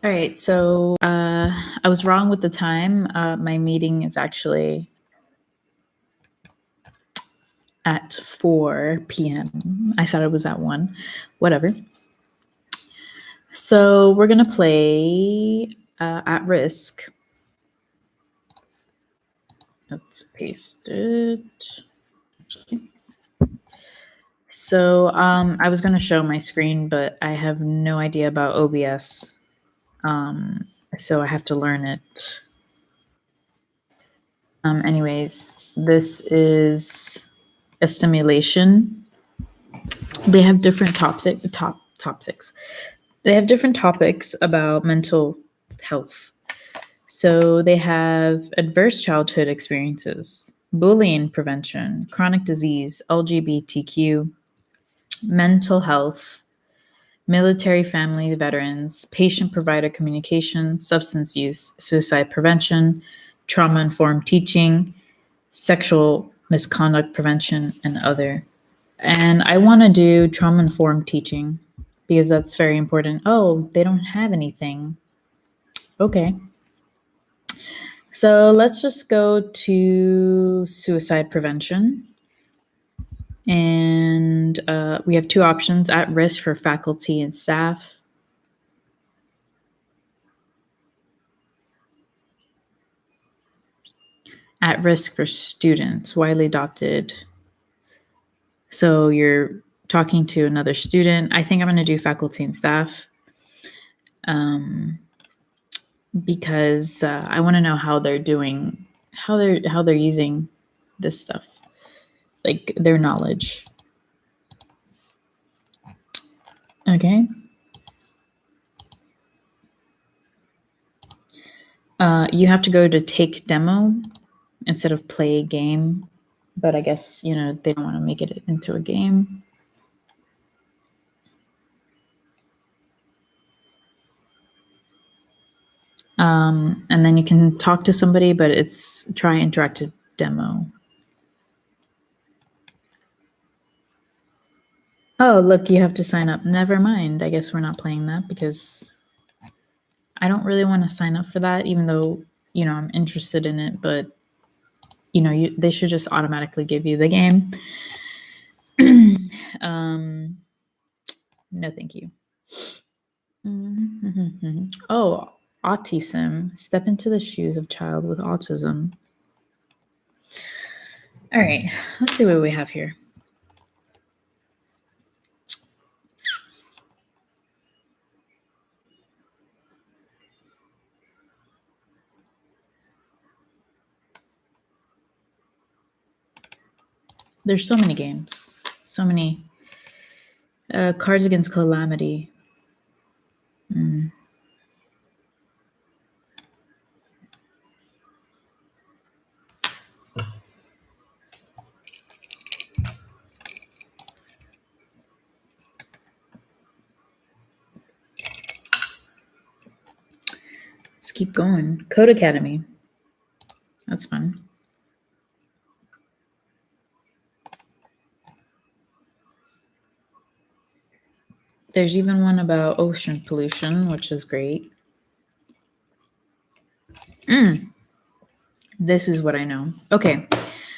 All right, so I was wrong with the time. My meeting is actually at 4 p.m. I thought it was at 1. Whatever. So we're going to play At Risk. Let's paste it. So I was going to show my screen, but I have no idea about OBS. So I have to learn it. Anyways, this is a simulation. They have different topics. They have different topics about mental health. So they have adverse childhood experiences, bullying prevention, chronic disease, LGBTQ, mental health, military family veterans, patient-provider communication, substance use, suicide prevention, trauma-informed teaching, sexual misconduct prevention, and other. And I want to do trauma-informed teaching because that's very important. Oh, they don't have anything. Okay. So let's just go to suicide prevention. And we have 2 options: at risk for faculty and staff, at risk for students, widely adopted. So you're talking to another student. I think I'm going to do faculty and staff because I want to know how they're doing, how they're using this stuff, like their knowledge. Okay. You have to go to take demo instead of play a game, but I guess, they don't want to make it into a game. And then you can talk to somebody, but it's try interactive demo. Oh, look, you have to sign up. Never mind. I guess we're not playing that because I don't really want to sign up for that, even though, I'm interested in it, but they should just automatically give you the game. No, thank you. Oh, autism. Step into the shoes of child with autism. All right, let's see what we have here. There's so many games. So many. Cards Against Calamity. Let's keep going. Code Academy. That's fun. There's even one about ocean pollution, which is great. This is what I know. Okay,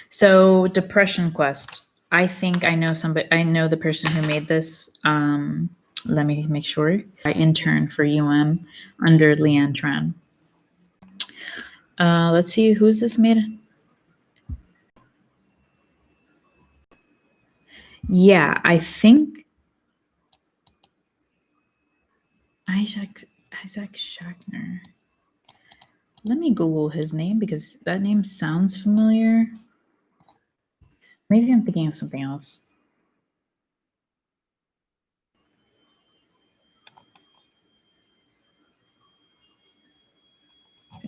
so Depression Quest. I think I know somebody. I know the person who made this. Let me make sure. I interned for UM under Leanne Tran. Let's see, who's this made? Yeah, I think Isaac Schachner. Let me Google his name because that name sounds familiar. Maybe I'm thinking of something else.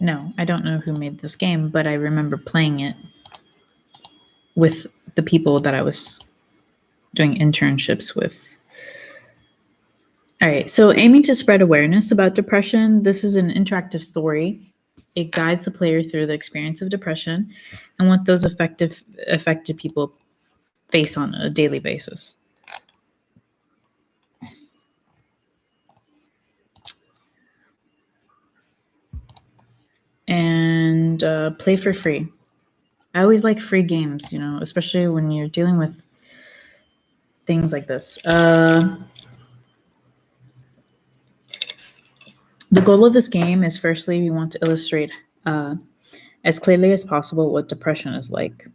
No, I don't know who made this game, but I remember playing it with the people that I was doing internships with. All right, so aiming to spread awareness about depression. This is an interactive story. It guides the player through the experience of depression and what those affected people face on a daily basis. and play for free. I always like free games, especially when you're dealing with things like this. The goal of this game is firstly, we want to illustrate as clearly as possible what depression is like.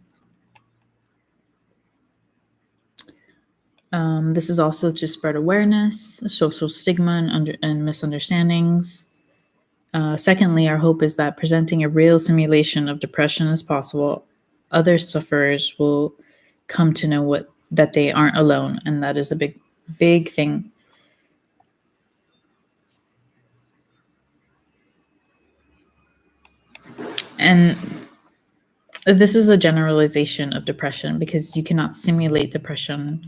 This is also to spread awareness, social stigma, and misunderstandings. Secondly, our hope is that presenting a real simulation of depression as possible, other sufferers will come to know that they aren't alone, and that is a big thing. And this is a generalization of depression because you cannot simulate depression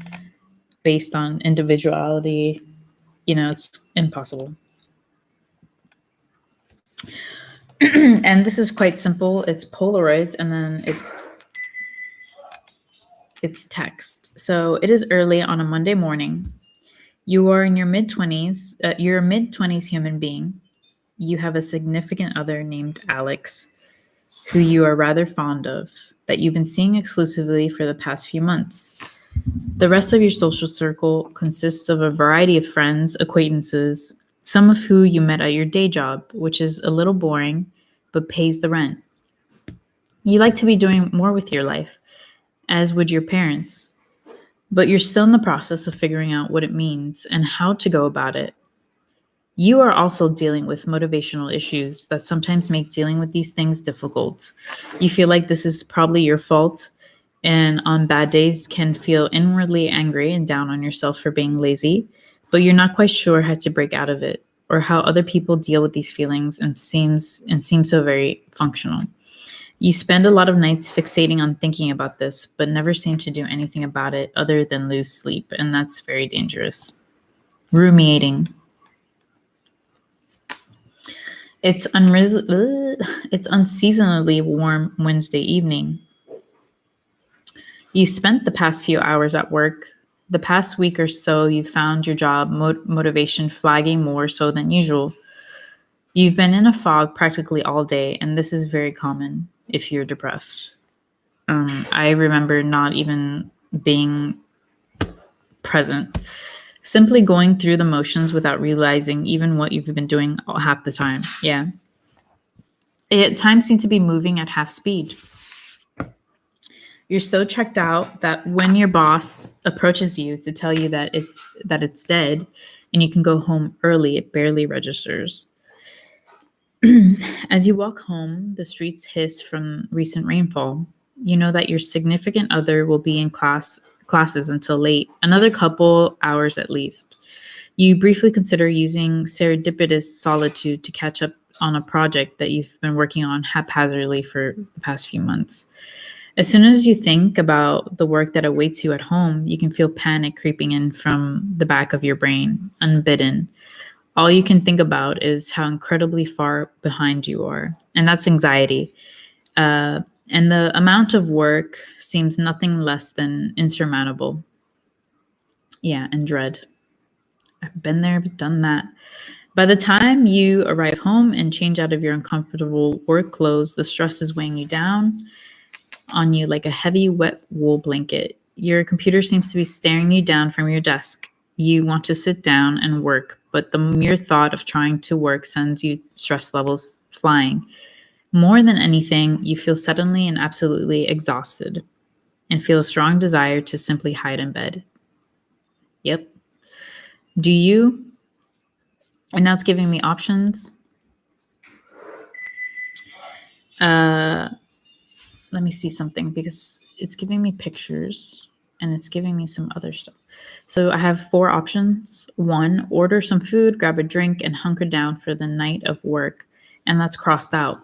based on individuality. It's impossible. And this is quite simple. It's Polaroids, and then it's text. So it is early on a Monday morning. You are in your mid-20s. You're a mid-20s human being. You have a significant other named Alex, who you are rather fond of, that you've been seeing exclusively for the past few months. The rest of your social circle consists of a variety of friends, acquaintances, some of who you met at your day job, which is a little boring, but pays the rent. You like to be doing more with your life, as would your parents, but you're still in the process of figuring out what it means and how to go about it. You are also dealing with motivational issues that sometimes make dealing with these things difficult. You feel like this is probably your fault, and on bad days can feel inwardly angry and down on yourself for being lazy, but you're not quite sure how to break out of it or how other people deal with these feelings and seem so very functional. You spend a lot of nights fixating on thinking about this, but never seem to do anything about it other than lose sleep, and that's very dangerous. Ruminating. It's unseasonably warm Wednesday evening. You spent the past few hours at work. The past week or so, you found your job motivation flagging more so than usual. You've been in a fog practically all day, and this is very common if you're depressed. I remember not even being present, simply going through the motions without realizing even what you've been doing half the time. Yeah. Time seemed to be moving at half speed. You're so checked out that when your boss approaches you to tell you that it's dead and you can go home early, it barely registers. As you walk home, the streets hiss from recent rainfall. You know that your significant other will be in classes until late, another couple hours at least. You briefly consider using serendipitous solitude to catch up on a project that you've been working on haphazardly for the past few months. As soon as you think about the work that awaits you at home, you can feel panic creeping in from the back of your brain, unbidden. All you can think about is how incredibly far behind you are, and that's anxiety. And the amount of work seems nothing less than insurmountable. Yeah, and dread. I've been there, done that. By the time you arrive home and change out of your uncomfortable work clothes, the stress is weighing you down on you like a heavy, wet wool blanket. Your computer seems to be staring you down from your desk. You want to sit down and work, but the mere thought of trying to work sends you stress levels flying. More than anything, you feel suddenly and absolutely exhausted and feel a strong desire to simply hide in bed. Yep. Do you? And now it's giving me options. Let me see something because it's giving me pictures and it's giving me some other stuff. So I have 4 options. 1, order some food, grab a drink, and hunker down for the night of work. And that's crossed out.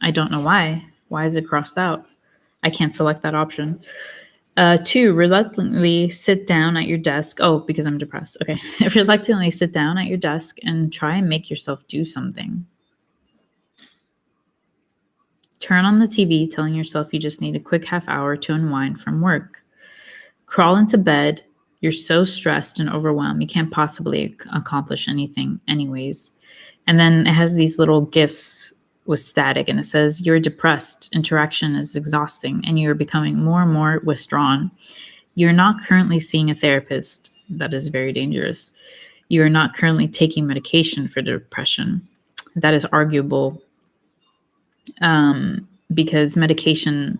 I don't know why. Why is it crossed out? I can't select that option. 2, reluctantly sit down at your desk. Oh, because I'm depressed. Okay. Reluctantly sit down at your desk and try and make yourself do something. Turn on the TV, telling yourself you just need a quick half hour to unwind from work. Crawl into bed. You're so stressed and overwhelmed, you can't possibly accomplish anything anyways. And then it has these little GIFs was static, and it says you're depressed, interaction is exhausting, and you're becoming more and more withdrawn. You're not currently seeing a therapist. That is very dangerous. You are not currently taking medication for depression. That is arguable, because medication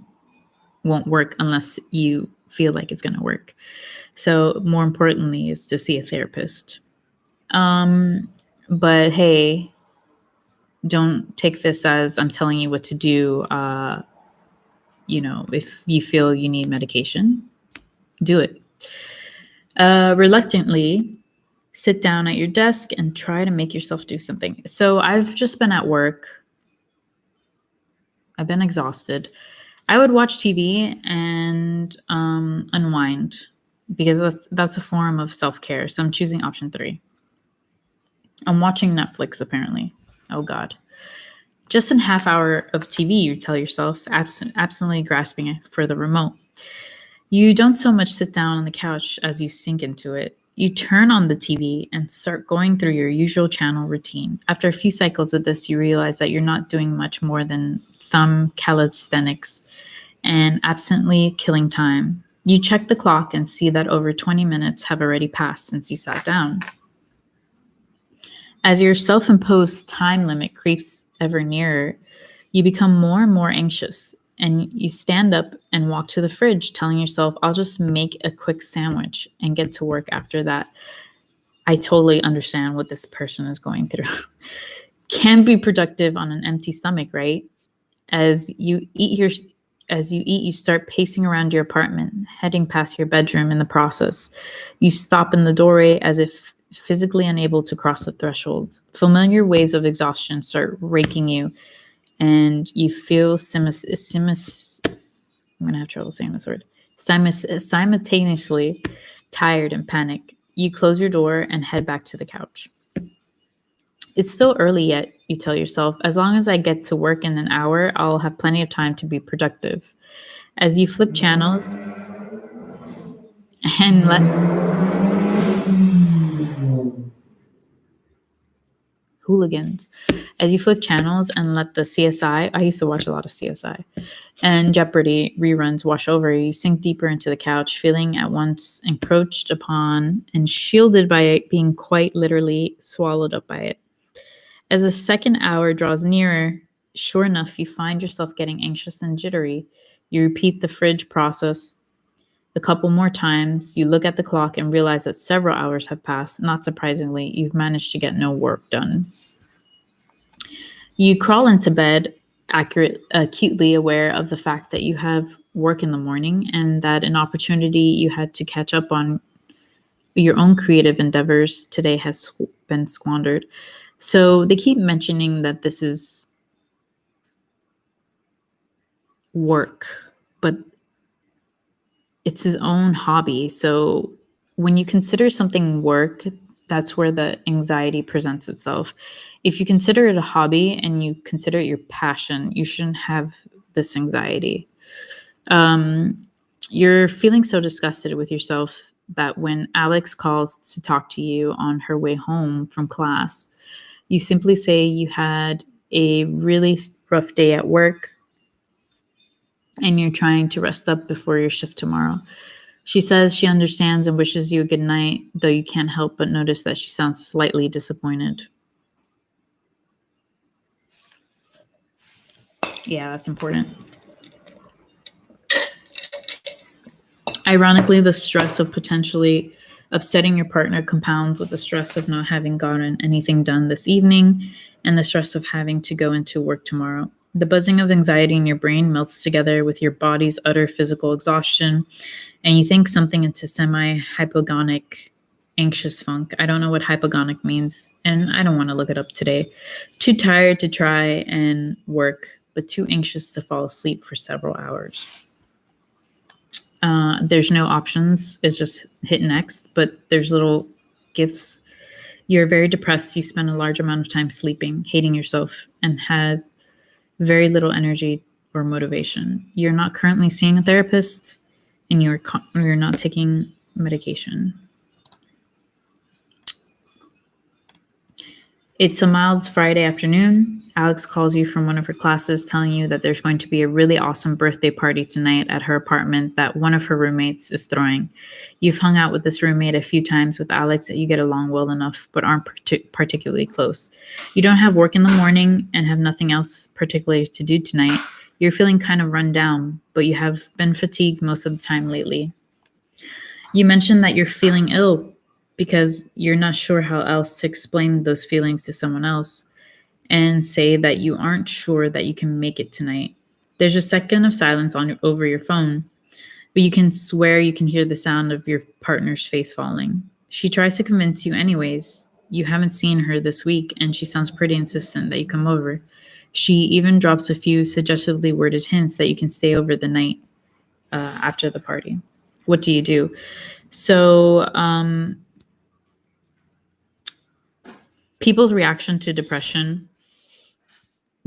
won't work unless you feel like it's going to work. So more importantly is to see a therapist. But hey, don't take this as I'm telling you what to do. If you feel you need medication, do it. Reluctantly, sit down at your desk and try to make yourself do something. So I've just been at work. I've been exhausted. I would watch TV and unwind, because that's a form of self-care. So I'm choosing option 3. I'm watching Netflix, apparently. Oh, God. Just a half hour of TV, you tell yourself, absently grasping for the remote. You don't so much sit down on the couch as you sink into it. You turn on the TV and start going through your usual channel routine. After a few cycles of this, you realize that you're not doing much more than thumb calisthenics and absently killing time. You check the clock and see that over 20 minutes have already passed since you sat down. As your self-imposed time limit creeps ever nearer, you become more and more anxious, and you stand up and walk to the fridge, telling yourself, I'll just make a quick sandwich and get to work after that. I totally understand what this person is going through. Can be productive on an empty stomach, right? As you eat, you start pacing around your apartment, heading past your bedroom in the process. You stop in the doorway as if physically unable to cross the threshold. Familiar waves of exhaustion start raking you, and you feel I'm going to have trouble saying this word. Simultaneously tired and panicked. You close your door and head back to the couch. It's still early yet, you tell yourself. As long as I get to work in an hour, I'll have plenty of time to be productive. As you flip channels and let hooligans. As you flip channels and let the CSI, I used to watch a lot of CSI, and Jeopardy reruns wash over you, sink deeper into the couch, feeling at once encroached upon and shielded by it, being quite literally swallowed up by it. As the second hour draws nearer, sure enough, you find yourself getting anxious and jittery. You repeat the fridge process a couple more times. You look at the clock and realize that several hours have passed. Not surprisingly, you've managed to get no work done. You crawl into bed, acutely aware of the fact that you have work in the morning and that an opportunity you had to catch up on your own creative endeavors today has been squandered. So they keep mentioning that this is work, but it's his own hobby. So when you consider something work, that's where the anxiety presents itself. If you consider it a hobby and you consider it your passion, you shouldn't have this anxiety. You're feeling so disgusted with yourself that when Alex calls to talk to you on her way home from class, you simply say you had a really rough day at work and you're trying to rest up before your shift tomorrow. She says she understands and wishes you a good night, though you can't help but notice that she sounds slightly disappointed. Yeah, that's important. Ironically, the stress of potentially upsetting your partner compounds with the stress of not having gotten anything done this evening and the stress of having to go into work tomorrow. The buzzing of anxiety in your brain melts together with your body's utter physical exhaustion, and you think something into semi-hypogonic anxious funk. I don't know what hypogonic means, and I don't want to look it up today. Too tired to try and work, but too anxious to fall asleep for several hours. There's no options. It's just hit next, but there's little gifts. You're very depressed. You spend a large amount of time sleeping, hating yourself, and had very little energy or motivation. You're not currently seeing a therapist, and you're not taking medication. It's a mild Friday afternoon. Alex calls you from one of her classes telling you that there's going to be a really awesome birthday party tonight at her apartment that one of her roommates is throwing. You've hung out with this roommate a few times with Alex that you get along well enough, but aren't particularly close. You don't have work in the morning and have nothing else particularly to do tonight. You're feeling kind of run down, but you have been fatigued most of the time lately. You mentioned that you're feeling ill because you're not sure how else to explain those feelings to someone else, and say that you aren't sure that you can make it tonight. There's a second of silence over your phone, but you can swear you can hear the sound of your partner's face falling. She tries to convince you anyways. You haven't seen her this week, and she sounds pretty insistent that you come over. She even drops a few suggestively worded hints that you can stay over the night after the party. What do you do? So, people's reaction to depression,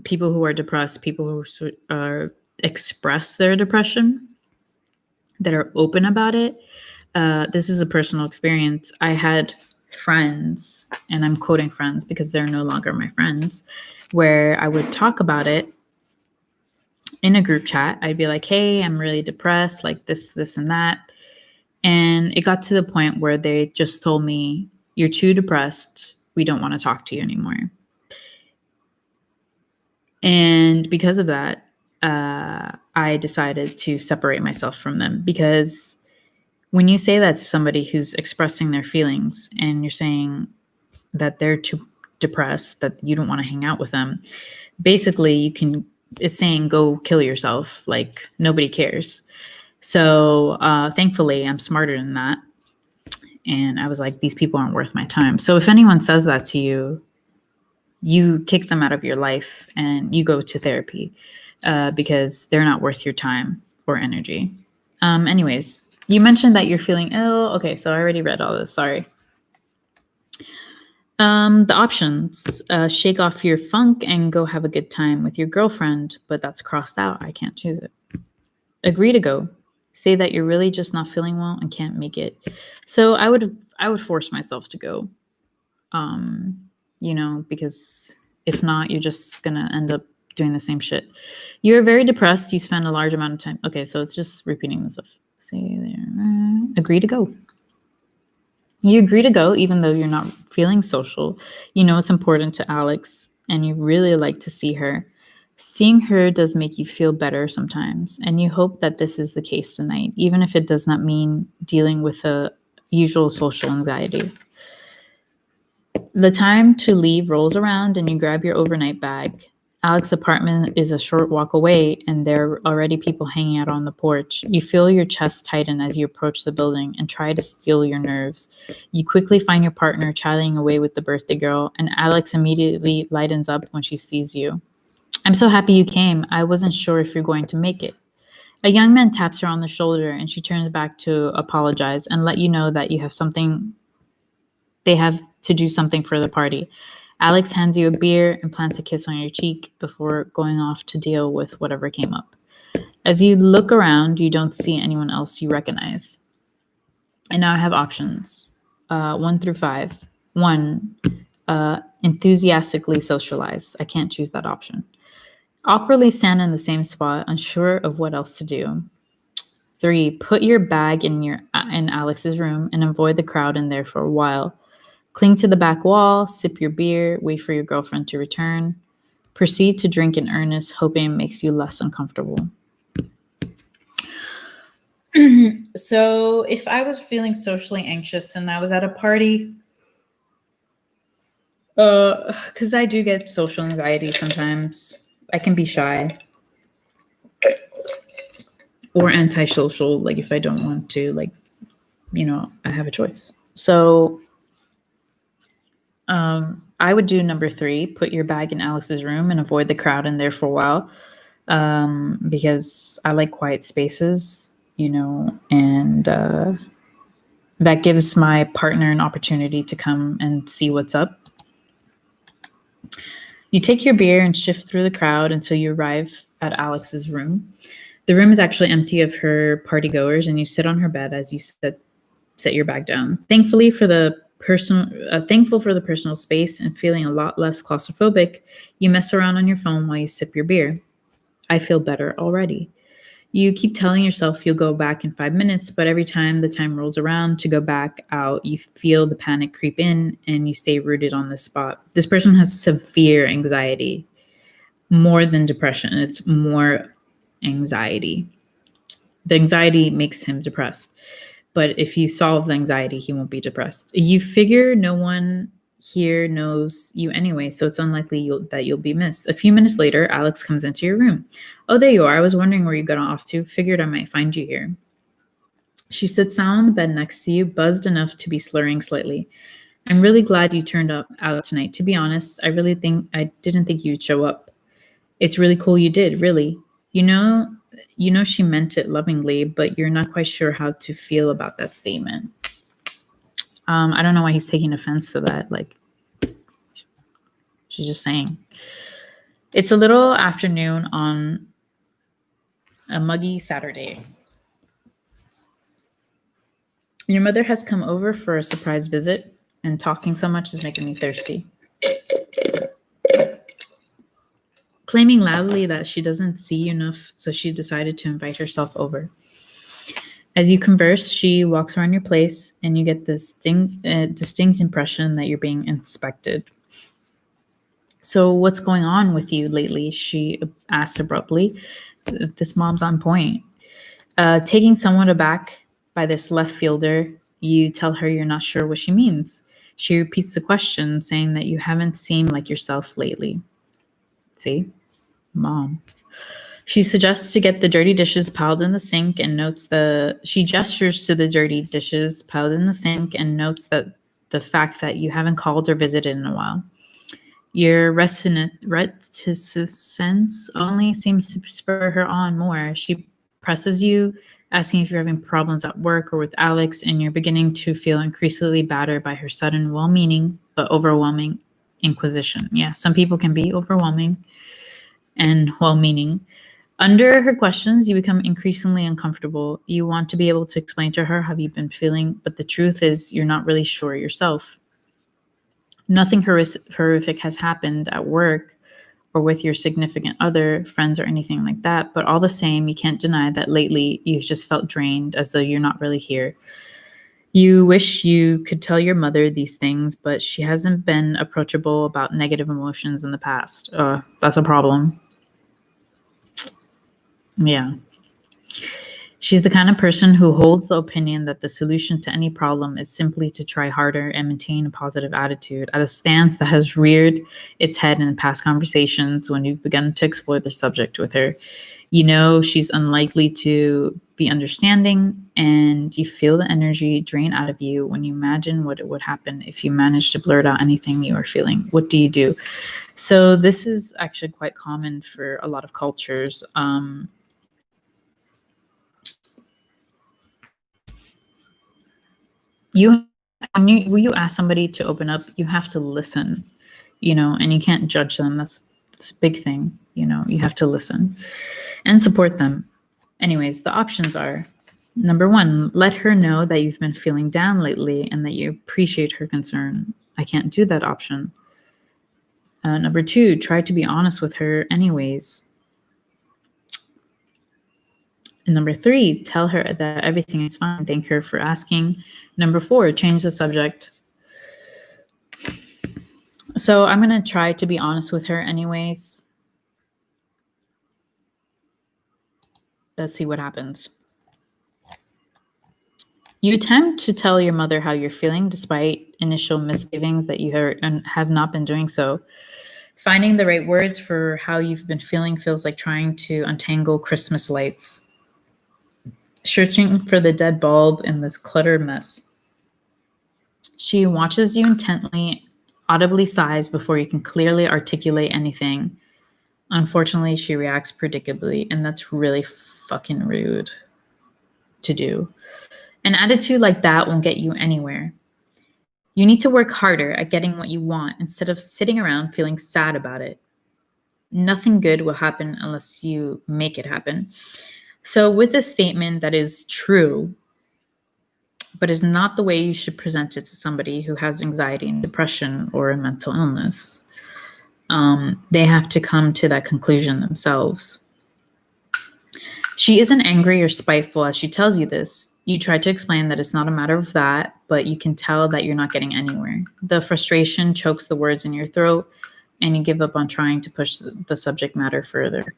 people who are depressed, people who express their depression, that are open about it. This is a personal experience. I had friends, and I'm quoting friends because they're no longer my friends, where I would talk about it in a group chat. I'd be like, hey, I'm really depressed, like this, and that. And it got to the point where they just told me, you're too depressed. We don't want to talk to you anymore. And because of that, I decided to separate myself from them, because when you say that to somebody who's expressing their feelings and you're saying that they're too depressed, that you don't want to hang out with them, basically it's saying go kill yourself. Like, nobody cares. So thankfully, I'm smarter than that. And I was like, these people aren't worth my time. So if anyone says that to you, you kick them out of your life and you go to therapy because they're not worth your time or energy. Anyways, you mentioned that you're feeling ill. Okay, so I already read all this. Sorry. The options: shake off your funk and go have a good time with your girlfriend, but that's crossed out. I can't choose it. Agree to go. Say that you're really just not feeling well and can't make it. So I would force myself to go. Because if not, you're just gonna end up doing the same shit. You're very depressed. You spend a large amount of time. Okay, so it's just repeating this stuff. See there. Agree to go. You agree to go even though you're not feeling social. You know it's important to Alex and you really like to see her. Seeing her does make you feel better sometimes, and you hope that this is the case tonight, even if it does not mean dealing with the usual social anxiety. The time to leave rolls around and you grab your overnight bag. Alex's apartment is a short walk away, and there are already people hanging out on the porch. You feel your chest tighten as you approach the building and try to steel your nerves. You quickly find your partner chatting away with the birthday girl, and Alex immediately lightens up when she sees you. I'm so happy you came. I wasn't sure if you're going to make it. A young man taps her on the shoulder, and she turns back to apologize and let you know that they have to do something for the party. Alex hands you a beer and plants a kiss on your cheek before going off to deal with whatever came up. As you look around, you don't see anyone else you recognize. And now I have options, 1 through 5. 1, enthusiastically socialize. I can't choose that option. Awkwardly stand in the same spot, unsure of what else to do. 3, put your bag in Alex's room and avoid the crowd in there for a while. Cling to the back wall, sip your beer, wait for your girlfriend to return. Proceed to drink in earnest, hoping it makes you less uncomfortable. So if I was feeling socially anxious and I was at a party, because I do get social anxiety sometimes. I can be shy or antisocial, like if I don't want to, I have a choice. So I would do number 3, put your bag in Alex's room and avoid the crowd in there for a while, because I like quiet spaces, and that gives my partner an opportunity to come and see what's up. You take your beer and shift through the crowd until you arrive at Alex's room. The room is actually empty of her partygoers, and you sit on her bed as you set your bag down. Thankfully for the thankful for the personal space and feeling a lot less claustrophobic, you mess around on your phone while you sip your beer. I feel better already. You keep telling yourself you'll go back in 5 minutes, but every time the time rolls around to go back out, you feel the panic creep in and you stay rooted on this spot. This person has severe anxiety, more than depression. It's more anxiety. The anxiety makes him depressed. But if you solve the anxiety, he won't be depressed. You figure no one here knows you anyway, so it's unlikely that you'll be missed. A few minutes later, Alex comes into your room. Oh, there you are. I was wondering where you got off to. Figured I might find you here. She sits down on the bed next to you, buzzed enough to be slurring slightly. I'm really glad you turned out tonight. To be honest, I didn't think you'd show up. It's really cool you did, really. You know she meant it lovingly, but you're not quite sure how to feel about that statement. I don't know why he's taking offense to that. Like, she's just saying. It's a little afternoon on a muggy Saturday. Your mother has come over for a surprise visit, and talking so much is making me thirsty. Claiming loudly that she doesn't see you enough, so she decided to invite herself over. As you converse, she walks around your place, and you get this distinct impression that you're being inspected. So what's going on with you lately? She asked abruptly. This mom's on point. Taking someone aback by this left fielder, you tell her you're not sure what she means. She repeats the question, saying that you haven't seemed like yourself lately. See? Mom. She suggests to get the dirty dishes piled in the sink and she gestures to the dirty dishes piled in the sink and notes that the fact that you haven't called or visited in a while. Your reticence only seems to spur her on more. She presses you, asking if you're having problems at work or with Alex, and you're beginning to feel increasingly battered by her sudden, well-meaning but overwhelming inquisition. Yeah, some people can be overwhelming and well-meaning. Under her questions, you become increasingly uncomfortable. You want to be able to explain to her how you've been feeling, but the truth is you're not really sure yourself. Nothing horrific has happened at work or with your significant other, friends, or anything like that, but all the same, you can't deny that lately you've just felt drained, as though you're not really here. You wish you could tell your mother these things, but she hasn't been approachable about negative emotions in the past. That's a problem. Yeah. She's the kind of person who holds the opinion that the solution to any problem is simply to try harder and maintain a positive attitude, at a stance that has reared its head in past conversations when you've begun to explore the subject with her. You know she's unlikely to be understanding, and you feel the energy drain out of you when you imagine what would happen if you managed to blurt out anything you are feeling. What do you do? So this is actually quite common for a lot of cultures. When you ask somebody to open up, you have to listen, and you can't judge them. That's a big thing. You have to listen and support them. Anyways, the options are: number one, let her know that you've been feeling down lately and that you appreciate her concern. I can't do that option. Number two, try to be honest with her anyways. And number three, tell her that everything is fine. Thank her for asking. Number four, change the subject. So I'm going to try to be honest with her anyways. Let's see what happens. You attempt to tell your mother how you're feeling despite initial misgivings that you have not been doing so. Finding the right words for how you've been feeling feels like trying to untangle Christmas lights. Searching for the dead bulb in this cluttered mess. She watches you intently, audibly sighs before you can clearly articulate anything. Unfortunately, she reacts predictably, and that's really fucking rude to do. An attitude like that won't get you anywhere. You need to work harder at getting what you want instead of sitting around feeling sad about it. Nothing good will happen unless you make it happen. So with this statement that is true, but is not the way you should present it to somebody who has anxiety and depression or a mental illness. They have to come to that conclusion themselves. She isn't angry or spiteful as she tells you this. You try to explain that it's not a matter of that, but you can tell that you're not getting anywhere. The frustration chokes the words in your throat, and you give up on trying to push the subject matter further.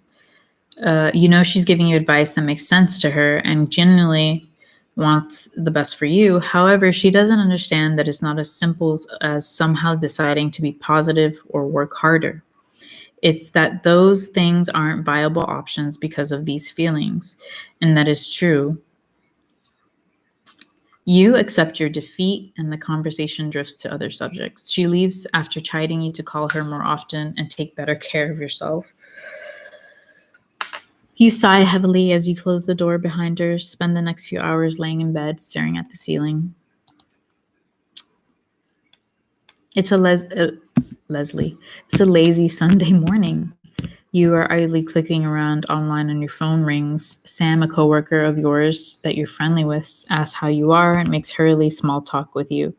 You know she's giving you advice that makes sense to her and genuinely wants the best for you. However, she doesn't understand that it's not as simple as somehow deciding to be positive or work harder. It's that those things aren't viable options because of these feelings, and that is true. You accept your defeat, and the conversation drifts to other subjects. She leaves after chiding you to call her more often and take better care of yourself. You sigh heavily as you close the door behind her, spend the next few hours laying in bed, staring at the ceiling. It's a Leslie. It's a lazy Sunday morning. You are idly clicking around online and your phone rings. Sam, a coworker of yours that you're friendly with, asks how you are and makes hurriedly small talk with you.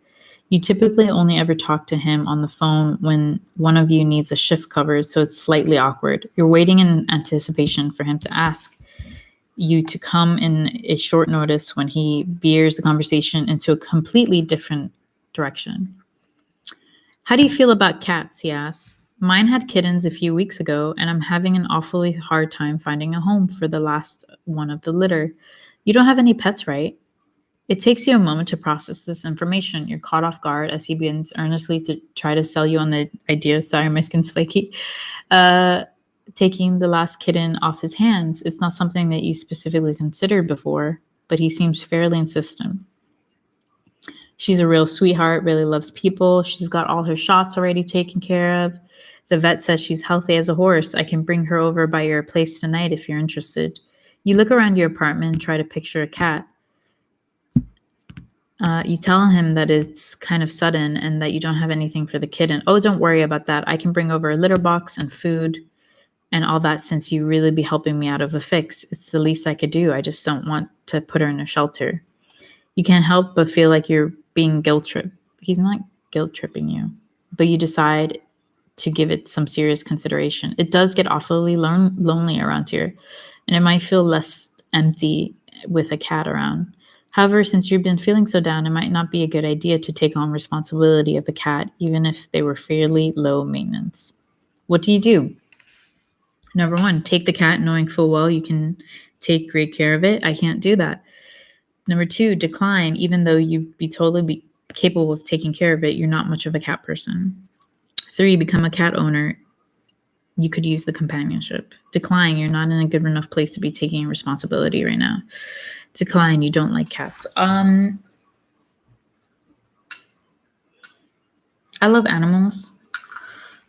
You typically only ever talk to him on the phone when one of you needs a shift covered, so it's slightly awkward. You're waiting in anticipation for him to ask you to come in a short notice when he veers the conversation into a completely different direction. How do you feel about cats? He asks. Mine had kittens a few weeks ago, and I'm having an awfully hard time finding a home for the last one of the litter. You don't have any pets, right? It takes you a moment to process this information. You're caught off guard as he begins earnestly to try to sell you on the idea. Sorry, my skin's flaky. Taking the last kitten off his hands. It's not something that you specifically considered before, but he seems fairly insistent. She's a real sweetheart, really loves people. She's got all her shots already taken care of. The vet says she's healthy as a horse. I can bring her over by your place tonight if you're interested. You look around your apartment and try to picture a cat. You tell him that it's kind of sudden and that you don't have anything for the kitten. Oh, don't worry about that. I can bring over a litter box and food and all that since you really be helping me out of a fix. It's the least I could do. I just don't want to put her in a shelter. You can't help but feel like you're being guilt tripped. He's not guilt tripping you, but you decide to give it some serious consideration. It does get awfully lonely around here, and it might feel less empty with a cat around. However, since you've been feeling so down, it might not be a good idea to take on responsibility of a cat, even if they were fairly low maintenance. What do you do? Number one, take the cat knowing full well you can take great care of it. I can't do that. Number two, decline, even though you'd be totally capable of taking care of it. You're not much of a cat person. 3, become a cat owner. You could use the companionship. Decline, you're not in a good enough place to be taking responsibility right now. Decline, you don't like cats. I love animals.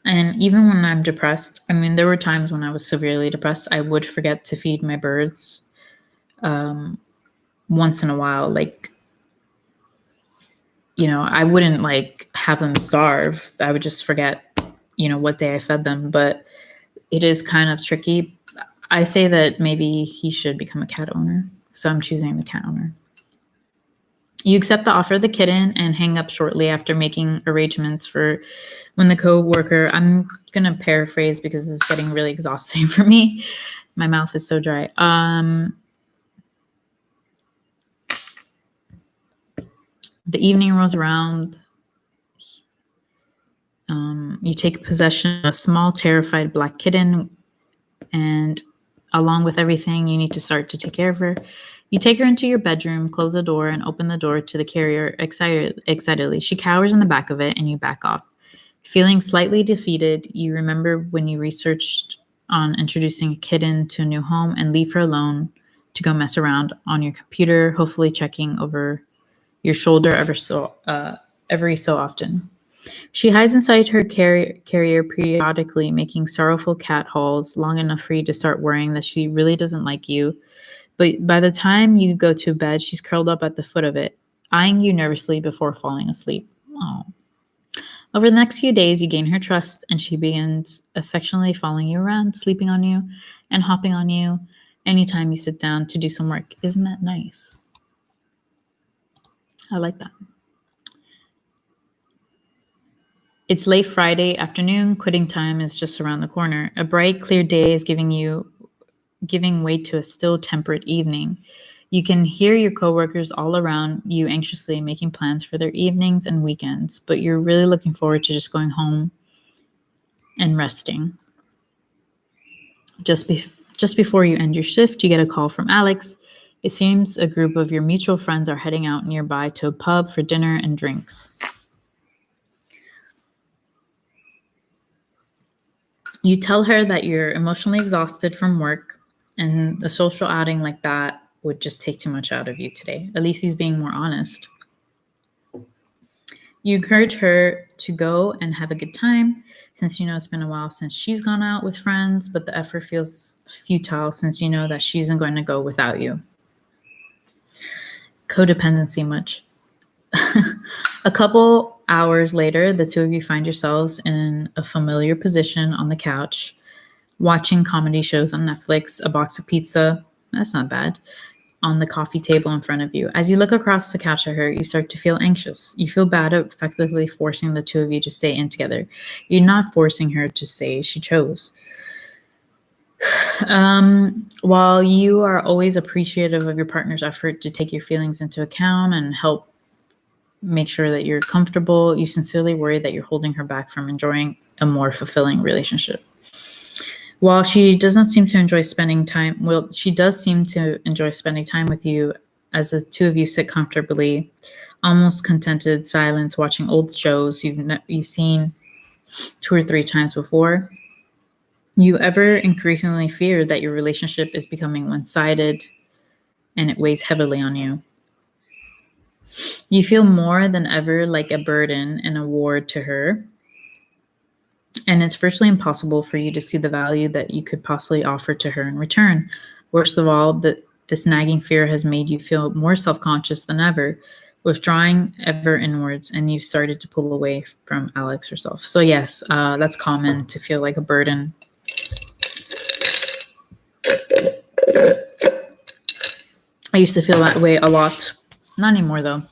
And even when I'm depressed, I mean, there were times when I was severely depressed, I would forget to feed my birds once in a while. Like, you know, I wouldn't like have them starve. I would just forget, you know, what day I fed them. But it is kind of tricky. I say that maybe he should become a cat owner. So I'm choosing the cat owner. You accept the offer of the kitten and hang up shortly after making arrangements for when the co-worker, I'm going to paraphrase because it's getting really exhausting for me. My mouth is so dry. The evening rolls around. You take possession of a small, terrified black kitten, and along with everything, you need to start to take care of her. You take her into your bedroom, close the door, and open the door to the carrier excitedly. She cowers in the back of it, and you back off. Feeling slightly defeated, you remember when you researched on introducing a kitten to a new home and leave her alone to go mess around on your computer, hopefully checking over your shoulder every so often. She hides inside her carrier periodically, making sorrowful cat hauls long enough for you to start worrying that she really doesn't like you. But by the time you go to bed, she's curled up at the foot of it, eyeing you nervously before falling asleep. Oh. Over the next few days, you gain her trust, and she begins affectionately following you around, sleeping on you, and hopping on you anytime you sit down to do some work. Isn't that nice? I like that. It's late Friday afternoon. Quitting time is just around the corner. A bright, clear day is giving way to a still, temperate evening. You can hear your coworkers all around you anxiously making plans for their evenings and weekends, but you're really looking forward to just going home and resting. Just before you end your shift, you get a call from Alex. It seems a group of your mutual friends are heading out nearby to a pub for dinner and drinks. You tell her that you're emotionally exhausted from work and a social outing like that would just take too much out of you today. At least he's being more honest. You encourage her to go and have a good time since you know it's been a while since she's gone out with friends, but the effort feels futile since you know that she isn't going to go without you. Codependency much. A couple hours later, the two of you find yourselves in a familiar position on the couch, watching comedy shows on Netflix, a box of pizza, that's not bad, on the coffee table in front of you. As you look across the couch at her, you start to feel anxious. You feel bad at effectively forcing the two of you to stay in together. You're not forcing her to stay, she chose. While you are always appreciative of your partner's effort to take your feelings into account and help make sure that you're comfortable, you sincerely worry that you're holding her back from enjoying a more fulfilling relationship. While she does not seem to enjoy spending time, she does seem to enjoy spending time with you as the two of you sit comfortably, almost contented silence, watching old shows you've seen 2 or 3 times before. You ever increasingly fear that your relationship is becoming one-sided and it weighs heavily on you. You feel more than ever like a burden and a ward to her, and it's virtually impossible for you to see the value that you could possibly offer to her in return. Worst of all, this nagging fear has made you feel more self-conscious than ever, withdrawing ever inwards, and you've started to pull away from Alex herself. So yes, that's common to feel like a burden. I used to feel that way a lot. Not anymore, though.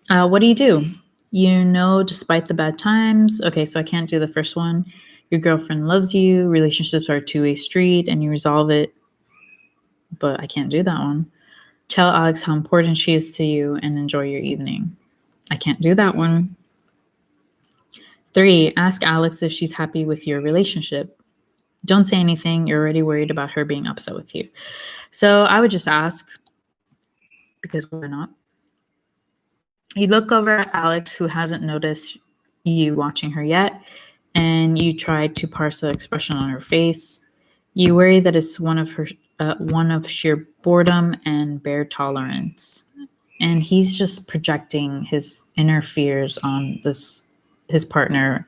What do? You know, despite the bad times. Okay, so I can't do the first one. Your girlfriend loves you. Relationships are a two-way street, and you resolve it. But I can't do that one. Tell Alex how important she is to you and enjoy your evening. I can't do that one. 3, ask Alex if she's happy with your relationship. Don't say anything. You're already worried about her being upset with you. So I would just ask, because why not? You look over at Alex, who hasn't noticed you watching her yet, and you try to parse the expression on her face. You worry that it's one of sheer boredom and bare tolerance, and he's just projecting his inner fears on his partner,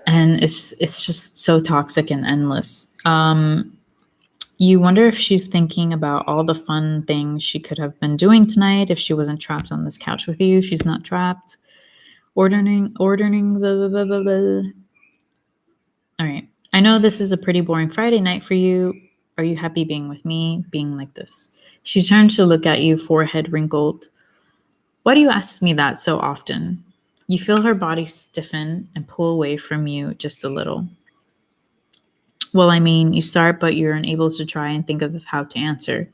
and it's just so toxic and endless. You wonder if she's thinking about all the fun things she could have been doing tonight if she wasn't trapped on this couch with you. She's not trapped. Ordering, blah, blah, blah, blah, blah. All right. I know this is a pretty boring Friday night for you. Are you happy being with me, being like this? She turned to look at you, forehead wrinkled. Why do you ask me that so often? You feel her body stiffen and pull away from you just a little. Well, I mean, you start, but you're unable to try and think of how to answer.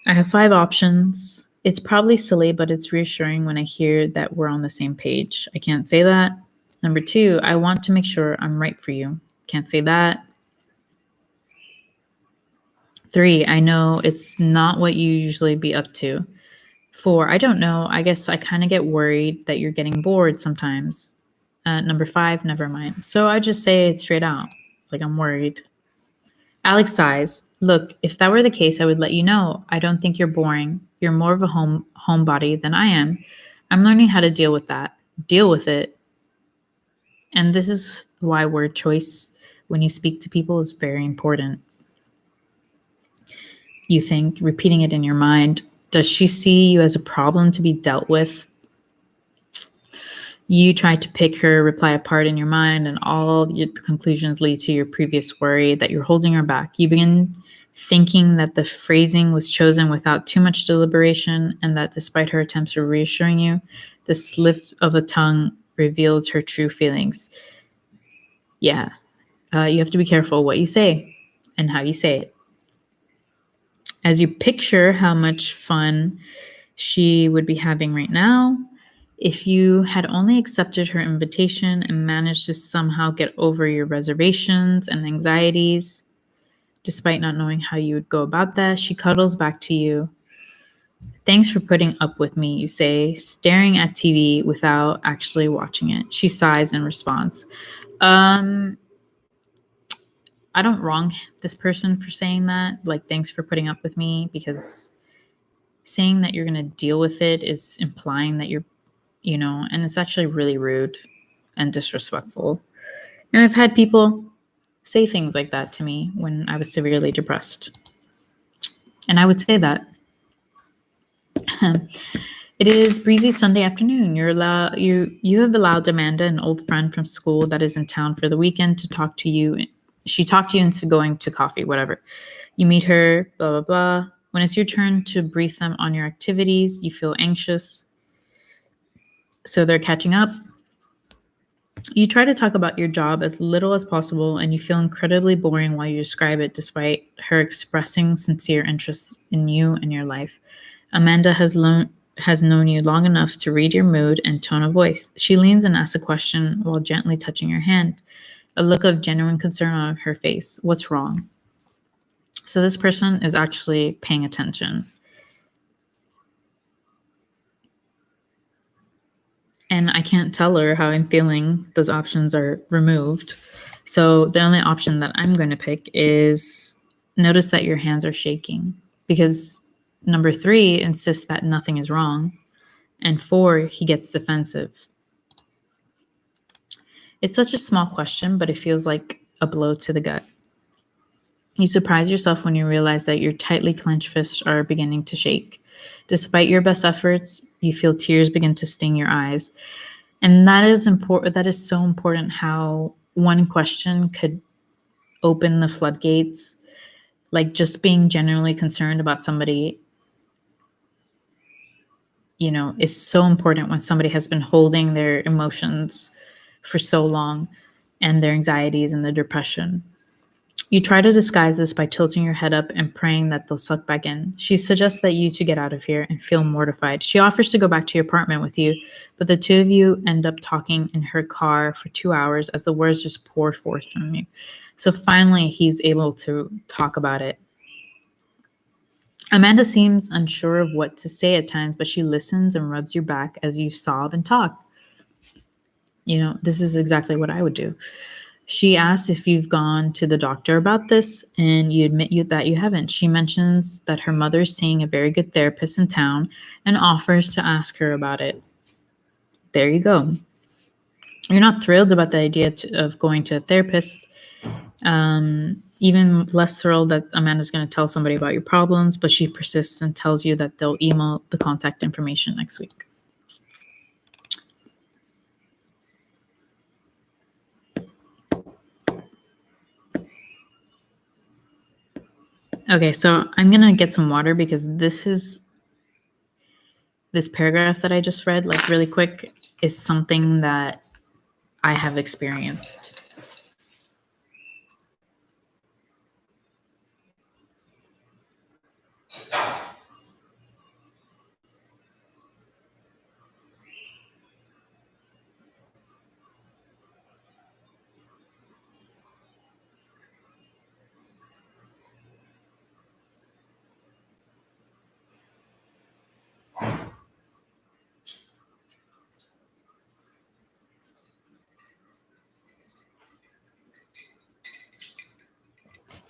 I have 5 options. It's probably silly, but it's reassuring when I hear that we're on the same page. I can't say that. Number 2, I want to make sure I'm right for you. Can't say that. 3, I know it's not what you usually be up to. 4, I don't know. I guess I kind of get worried that you're getting bored sometimes. Number 5, never mind. So I just say it straight out. Like, I'm worried. Alex sighs. Look, if that were the case, I would let you know. I don't think you're boring. You're more of a homebody than I am. I'm learning how to deal with that. Deal with it. And this is why word choice when you speak to people is very important. You think, repeating it in your mind, does she see you as a problem to be dealt with? You try to pick her reply apart in your mind, and all your conclusions lead to your previous worry that you're holding her back. You begin thinking that the phrasing was chosen without too much deliberation and that despite her attempts at reassuring you, the slip of a tongue reveals her true feelings. Yeah, you have to be careful what you say and how you say it. As you picture how much fun she would be having right now, if you had only accepted her invitation and managed to somehow get over your reservations and anxieties, despite not knowing how you would go about that, she cuddles back to you. Thanks for putting up with me, you say, staring at TV without actually watching it. She sighs in response. I don't wrong this person for saying that. Like, thanks for putting up with me, because saying that you're going to deal with it is implying that you're, and it's actually really rude and disrespectful. And I've had people say things like that to me when I was severely depressed. And I would say that. It is breezy Sunday afternoon. You have allowed Amanda, an old friend from school that is in town for the weekend, to talk to you. She talked you into going to coffee, whatever. You meet her, blah, blah, blah. When it's your turn to brief them on your activities, you feel anxious. So they're catching up. You try to talk about your job as little as possible, and you feel incredibly boring while you describe it, despite her expressing sincere interest in you and your life. Amanda has known you long enough to read your mood and tone of voice. She leans and asks a question while gently touching your hand, a look of genuine concern on her face. What's wrong? So this person is actually paying attention. And I can't tell her how I'm feeling. Those options are removed. So the only option that I'm going to pick is notice that your hands are shaking, because number 3 insists that nothing is wrong, and 4, he gets defensive. It's such a small question, but it feels like a blow to the gut. You surprise yourself when you realize that your tightly clenched fists are beginning to shake. Despite your best efforts, you feel tears begin to sting your eyes. And that is important. That is so important, how one question could open the floodgates. Like, just being genuinely concerned about somebody, is so important when somebody has been holding their emotions for so long, and their anxieties and their depression. You try to disguise this by tilting your head up and praying that they'll suck back in. She suggests that you two get out of here and feel mortified. She offers to go back to your apartment with you, but the two of you end up talking in her car for 2 hours as the words just pour forth from you. So finally, he's able to talk about it. Amanda seems unsure of what to say at times, but she listens and rubs your back as you sob and talk. This is exactly what I would do. She asks if you've gone to the doctor about this, and you admit that you haven't. She mentions that her mother is seeing a very good therapist in town and offers to ask her about it. There you go. You're not thrilled about the idea of going to a therapist. Even less thrilled that Amanda's going to tell somebody about your problems, but she persists and tells you that they'll email the contact information next week. Okay, so I'm going to get some water, because this paragraph that I just read, like really quick, is something that I have experienced.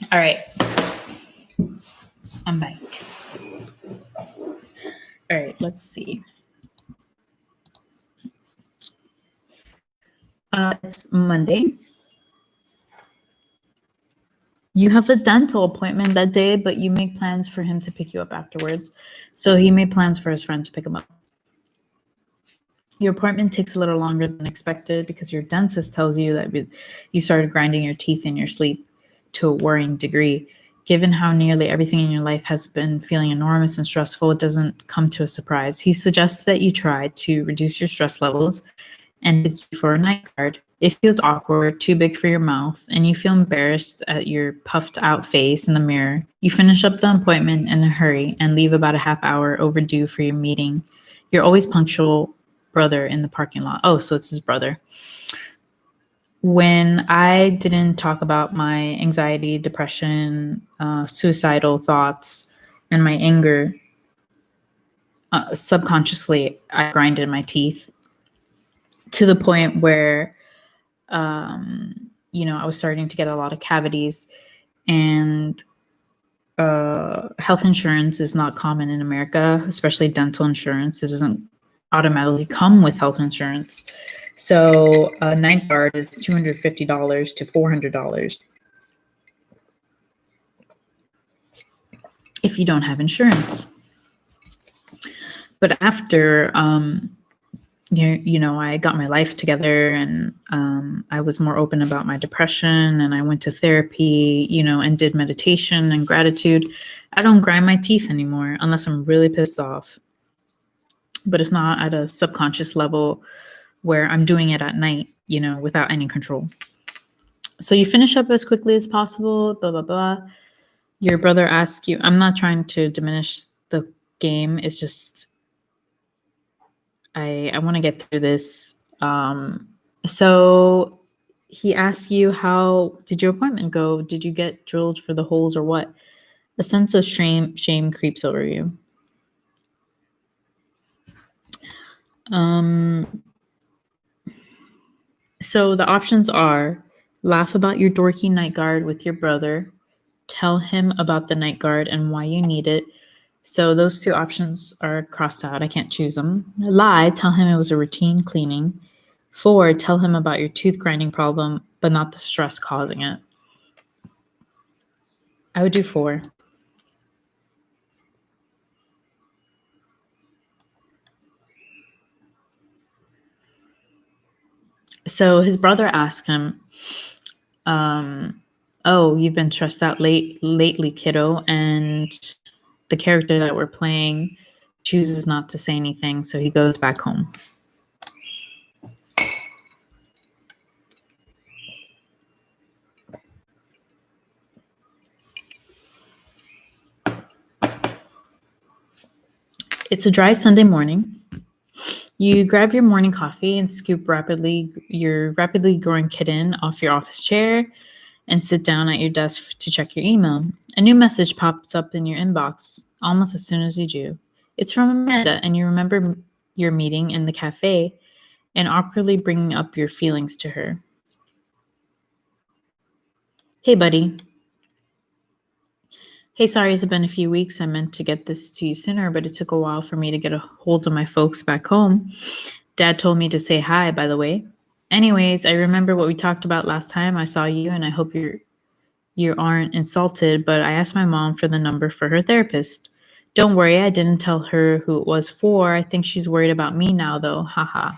All right. I'm back. All right, let's see. It's Monday. You have a dental appointment that day, but you make plans for him to pick you up afterwards. So he made plans for his friend to pick him up. Your appointment takes a little longer than expected because your dentist tells you that you started grinding your teeth in your sleep to a worrying degree. Given how nearly everything in your life has been feeling enormous and stressful, it doesn't come to a surprise. He suggests that you try to reduce your stress levels and it's for a night guard. It feels awkward, too big for your mouth, and you feel embarrassed at your puffed out face in the mirror. You finish up the appointment in a hurry and leave about a half hour overdue for your meeting. Your always punctual brother in the parking lot. Oh, so it's his brother. When I didn't talk about my anxiety, depression, suicidal thoughts, and my anger, subconsciously, I grinded my teeth to the point where, I was starting to get a lot of cavities, and health insurance is not common in America, especially dental insurance. It doesn't automatically come with health insurance. So a night guard is $250 to $400 if you don't have insurance. But after, I got my life together, and I was more open about my depression, and I went to therapy, and did meditation and gratitude. I don't grind my teeth anymore unless I'm really pissed off. But it's not at a subconscious level where I'm doing it at night, without any control. So you finish up as quickly as possible, blah, blah, blah. Your brother asks you, I'm not trying to diminish the game. It's just, I want to get through this. So he asks you, how did your appointment go? Did you get drilled for the holes or what? A sense of shame creeps over you. So the options are: laugh about your dorky night guard with your brother, tell him about the night guard and why you need it. So those two options are crossed out. I can't choose them. Lie, tell him it was a routine cleaning. 4, tell him about your tooth grinding problem, but not the stress causing it. I would do 4. So his brother asked him, oh, you've been stressed out lately, kiddo, and the character that we're playing chooses not to say anything, so he goes back home. It's a dry Sunday morning. You grab your morning coffee and scoop your rapidly growing kitten off your office chair and sit down at your desk to check your email. A new message pops up in your inbox almost as soon as you do. It's from Amanda, and you remember your meeting in the cafe and awkwardly bringing up your feelings to her. Hey, buddy. Hey, sorry, it's been a few weeks. I meant to get this to you sooner, but it took a while for me to get a hold of my folks back home. Dad told me to say hi, by the way. Anyways, I remember what we talked about last time I saw you, and I hope you aren't insulted, but I asked my mom for the number for her therapist. Don't worry, I didn't tell her who it was for. I think she's worried about me now, though. Haha.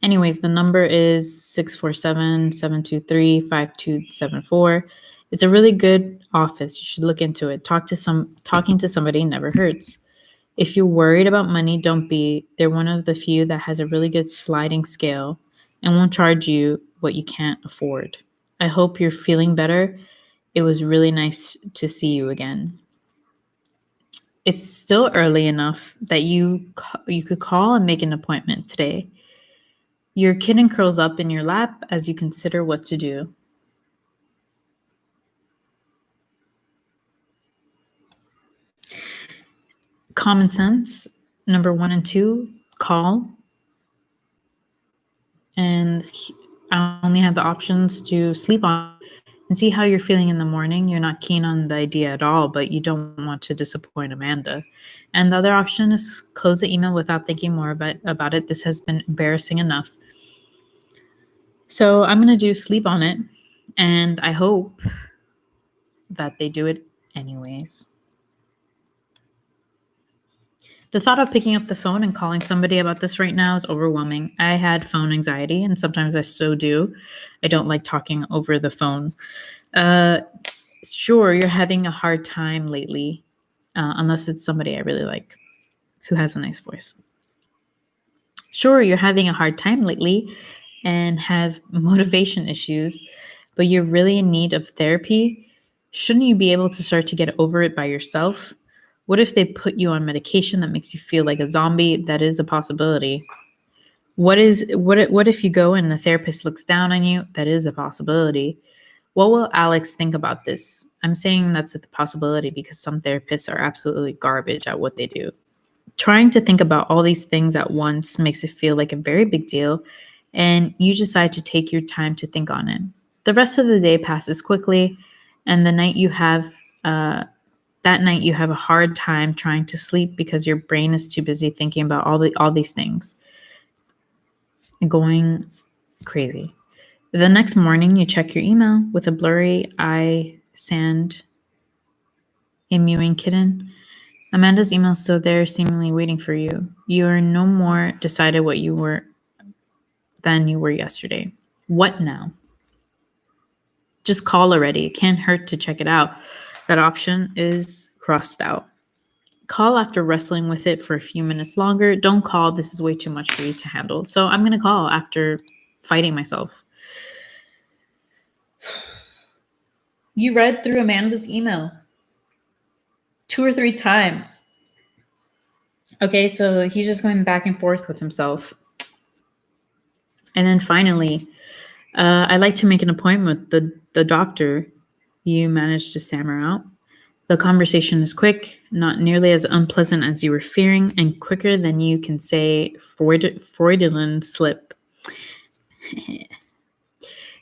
Anyways, the number is 647-723-5274. It's a really good office. You should look into it. Talking to somebody never hurts. If you're worried about money, don't be. They're one of the few that has a really good sliding scale and won't charge you what you can't afford. I hope you're feeling better. It was really nice to see you again. It's still early enough that you could call and make an appointment today. Your kitten curls up in your lap as you consider what to do. Common sense, number 1 and 2, call. And I only have the options to sleep on and see how you're feeling in the morning. You're not keen on the idea at all, but you don't want to disappoint Amanda. And the other option is close the email without thinking more about it. This has been embarrassing enough. So I'm going to do sleep on it, and I hope that they do it anyways. The thought of picking up the phone and calling somebody about this right now is overwhelming. I had phone anxiety, and sometimes I still do. I don't like talking over the phone. Sure, you're having a hard time lately, unless it's somebody I really like who has a nice voice. Sure, you're having a hard time lately and have motivation issues, but you're really in need of therapy. Shouldn't you be able to start to get over it by yourself? What if they put you on medication that makes you feel like a zombie? That is a possibility. What if you go and the therapist looks down on you? That is a possibility. What will Alex think about this? I'm saying that's a possibility because some therapists are absolutely garbage at what they do. Trying to think about all these things at once makes it feel like a very big deal, and you decide to take your time to think on it. The rest of the day passes quickly, and that night you have a hard time trying to sleep because your brain is too busy thinking about all these things, going crazy. The next morning, you check your email with a blurry eye sand mewing kitten. Amanda's email's still there, seemingly waiting for you. You are no more decided what you were than you were yesterday. What now? Just call already. It can't hurt to check it out. That option is crossed out. Call after wrestling with it for a few minutes longer. Don't call. This is way too much for you to handle. So I'm going to call after fighting myself. You read through Amanda's email 2 or 3 times. Okay, so he's just going back and forth with himself. And then finally, I'd like to make an appointment with the doctor. You managed to stammer out. The conversation is quick, not nearly as unpleasant as you were fearing, and quicker than you can say Freudian slip.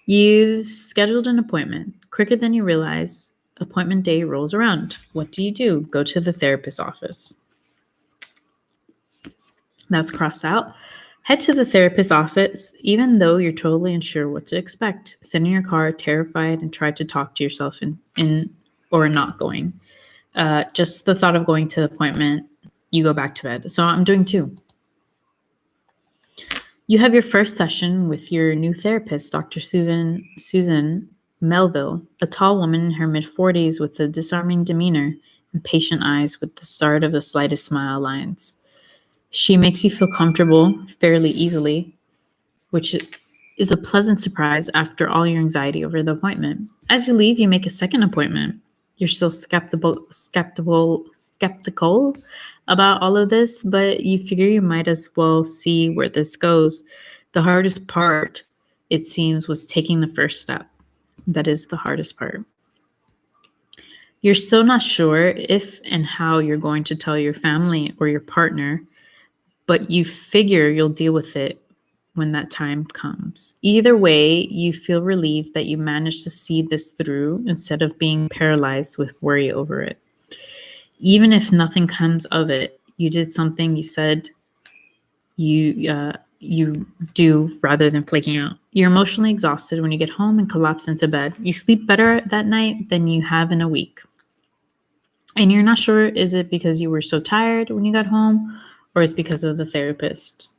You've scheduled an appointment. Quicker than you realize, appointment day rolls around. What do? Go to the therapist's office. That's crossed out. Head to the therapist's office, even though you're totally unsure what to expect. Sit in your car, terrified, and try to talk to yourself in or not going. Just the thought of going to the appointment, you go back to bed. So I'm doing 2. You have your first session with your new therapist, Dr. Susan Melville, a tall woman in her mid-40s with a disarming demeanor and patient eyes with the start of the slightest smile lines. She makes you feel comfortable fairly easily, which is a pleasant surprise after all your anxiety over the appointment. As you leave, you make a second appointment. You're still skeptical about all of this, but you figure you might as well see where this goes. The hardest part, it seems, was taking the first step. That is the hardest part. You're still not sure if and how you're going to tell your family or your partner, but you figure you'll deal with it when that time comes. Either way, you feel relieved that you managed to see this through instead of being paralyzed with worry over it. Even if nothing comes of it, you did something you said you do rather than flaking out. You're emotionally exhausted when you get home and collapse into bed. You sleep better that night than you have in a week. And you're not sure, is it because you were so tired when you got home, or is it because of the therapist?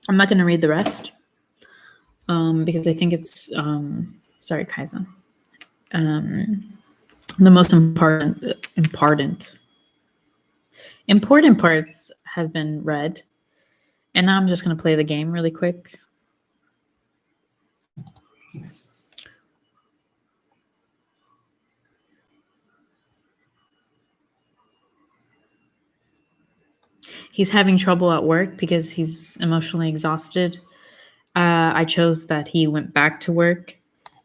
I'm not going to read the rest because I think it's, sorry, Kaizen. The most important parts have been read. And now I'm just going to play the game really quick. He's having trouble at work because he's emotionally exhausted. I chose that he went back to work,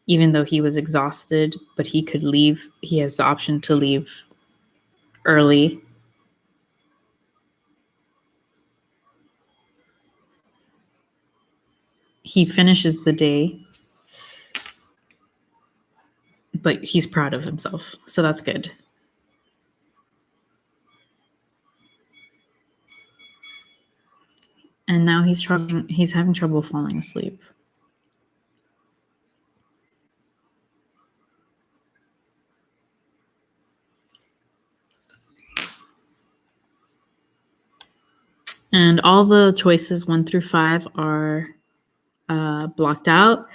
even though he was exhausted, but he could leave. He has the option to leave early. He finishes the day, but he's proud of himself. So that's good. And now he's having trouble falling asleep. all the choices 1 through 5 are blocked out.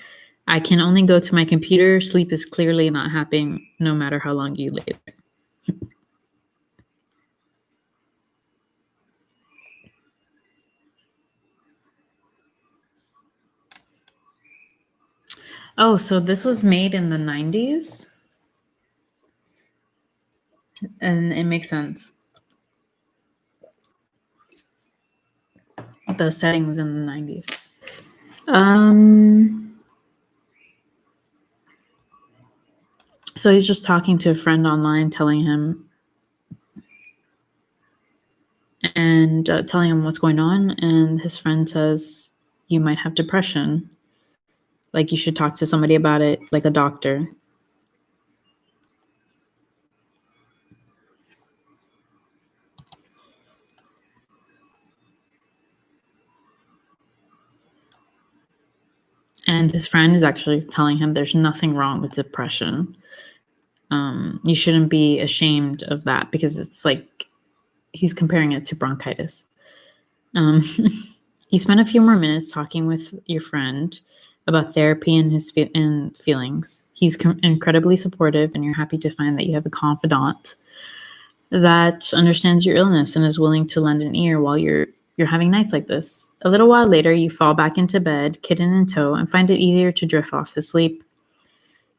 I can only go to my computer. Sleep is clearly not happening no matter how long you lay there. Oh, so this was made in the 90s? And it makes sense. The settings in the 90s. So he's just talking to a friend online, telling him what's going on. And his friend says, you might have depression. Like, you should talk to somebody about it, like a doctor. And his friend is actually telling him there's nothing wrong with depression. You shouldn't be ashamed of that, because it's like he's comparing it to bronchitis. He spent a few more minutes talking with your friend about therapy and his feelings. He's incredibly supportive, and you're happy to find that you have a confidant that understands your illness and is willing to lend an ear while you're having nights like this. A little while later, you fall back into bed, kitten in tow, and find it easier to drift off to sleep.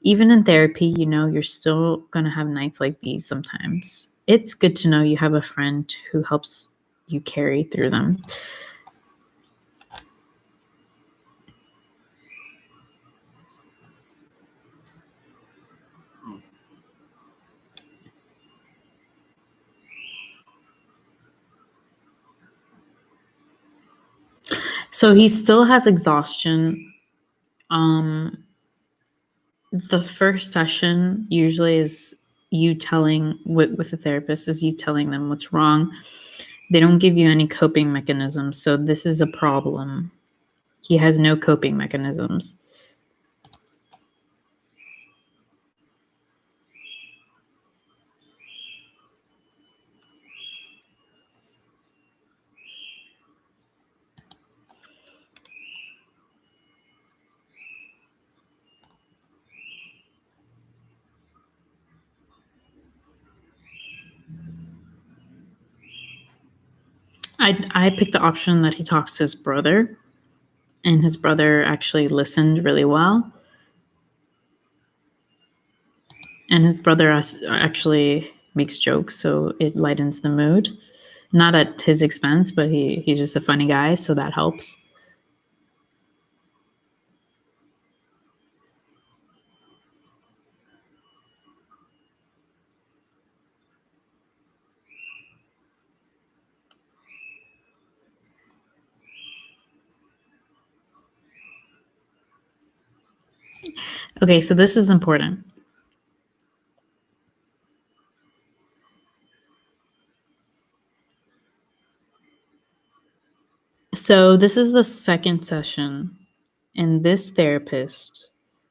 Even in therapy, you know you're still going to have nights like these sometimes. It's good to know you have a friend who helps you carry through them. So he still has exhaustion. The first session usually is you telling with the therapist, is you telling them what's wrong. They don't give you any coping mechanisms, so this is a problem. He has no coping mechanisms. I picked the option that he talks to his brother, and his brother actually listened really well. And his brother actually makes jokes, so it lightens the mood. Not at his expense, but he's just a funny guy, so that helps. Okay, so this is important. So this is the second session, and this therapist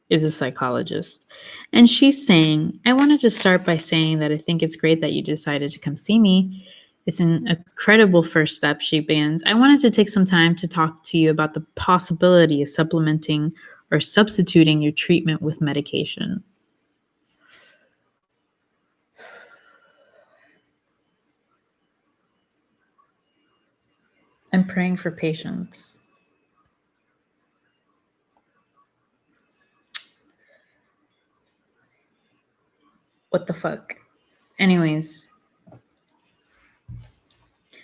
is a psychologist. And she's saying, I wanted to start by saying that I think it's great that you decided to come see me. It's an incredible first step, she begins. I wanted to take some time to talk to you about the possibility of supplementing or substituting your treatment with medication. I'm praying for patience. What the fuck? Anyways,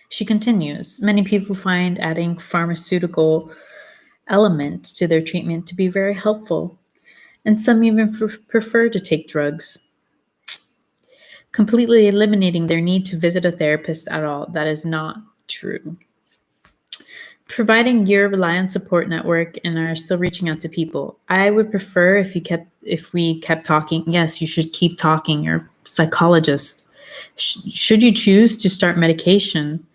she continues. Many people find adding pharmaceutical element to their treatment to be very helpful, and some even prefer to take drugs, completely eliminating their need to visit a therapist at all. That is not true. Providing your rely on support network and are still reaching out to people. I would prefer if we kept talking. Yes, you should keep talking. You're a psychologist. Should you choose to start medication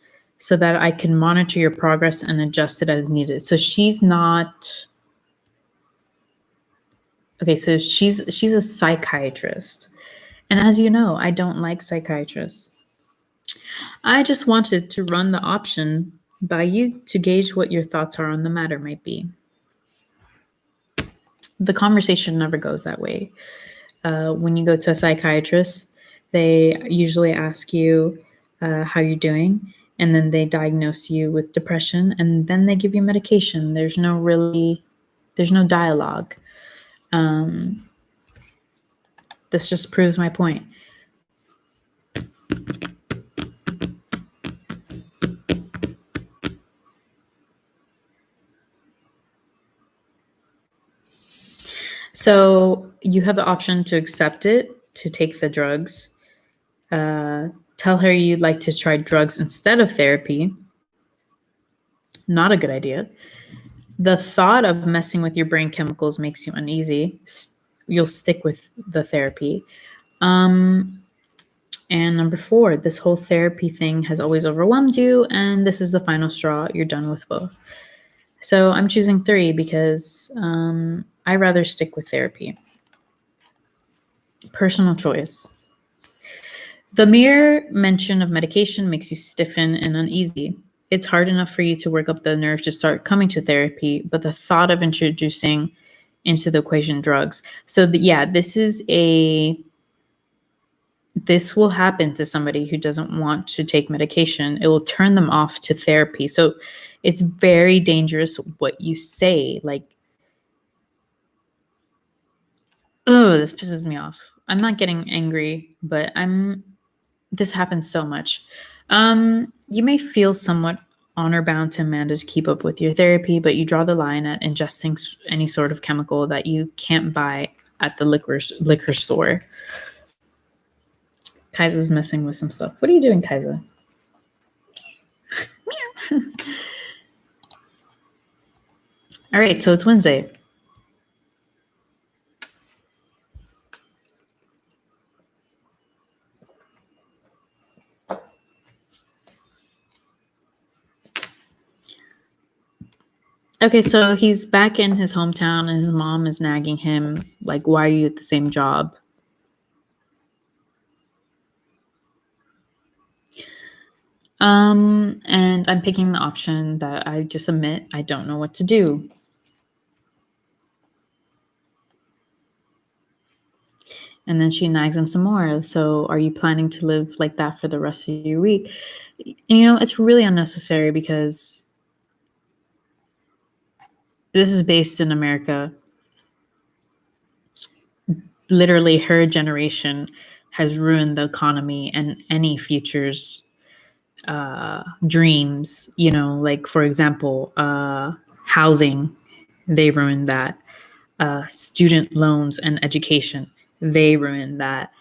so that I can monitor your progress and adjust it as needed. So she's not. Okay, so she's a psychiatrist. And as you know, I don't like psychiatrists. I just wanted to run the option by you to gauge what your thoughts are on the matter might be. The conversation never goes that way. When you go to a psychiatrist, they usually ask you how you're doing, and then they diagnose you with depression, and then they give you medication. There's no dialogue. This just proves my point. So you have the option to accept it, to take the drugs. Tell her you'd like to try drugs instead of therapy. Not a good idea. The thought of messing with your brain chemicals makes you uneasy. You'll stick with the therapy. And number 4, this whole therapy thing has always overwhelmed you, and this is the final straw. You're done with both. So I'm choosing 3 because I rather stick with therapy. Personal choice. The mere mention of medication makes you stiffen and uneasy. It's hard enough for you to work up the nerve to start coming to therapy, but the thought of introducing into the equation drugs. So this will happen to somebody who doesn't want to take medication. It will turn them off to therapy. So it's very dangerous what you say. Like, oh, this pisses me off. I'm not getting angry, but this happens so much. You may feel somewhat honor bound to Amanda to keep up with your therapy, but you draw the line at ingesting any sort of chemical that you can't buy at the liquor store. Kaisa's messing with some stuff. What are you doing, Kaisa? All right, so it's Wednesday. Okay, so he's back in his hometown and his mom is nagging him, like, why are you at the same job? And I'm picking the option that I just admit I don't know what to do. And then she nags him some more. So are you planning to live like that for the rest of your week? And it's really unnecessary because this is based in America. Literally, her generation has ruined the economy and any futures dreams. Like, for example, housing, they ruined that. Student loans and education, they ruined that.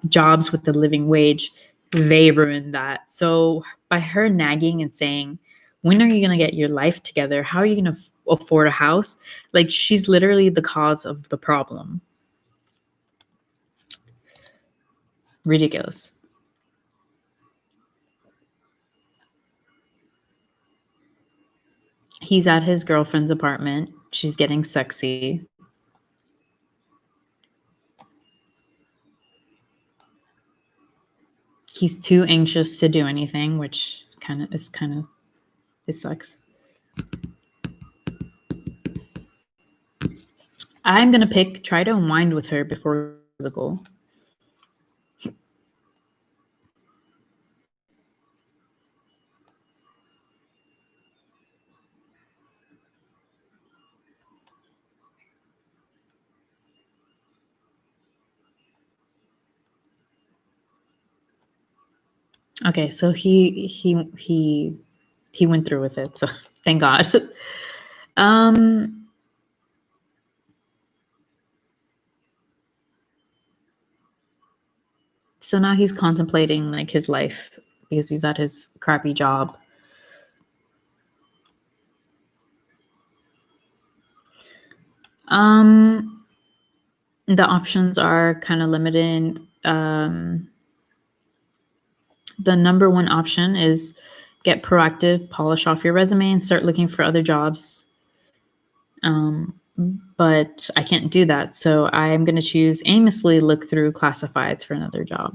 Jobs with the living wage, they ruined that. So by her nagging and saying, when are you going to get your life together? How are you going to afford a house? Like, she's literally the cause of the problem. Ridiculous. He's at his girlfriend's apartment. She's getting sexy. He's too anxious to do anything, which it sucks. I'm going to try to unwind with her before physical. Okay, so he went through with it, so thank God. So now he's contemplating like his life because he's at his crappy job. The options are kind of limited. The number 1 option is get proactive, polish off your resume, and start looking for other jobs. But I can't do that. So I'm going to choose aimlessly look through classifieds for another job.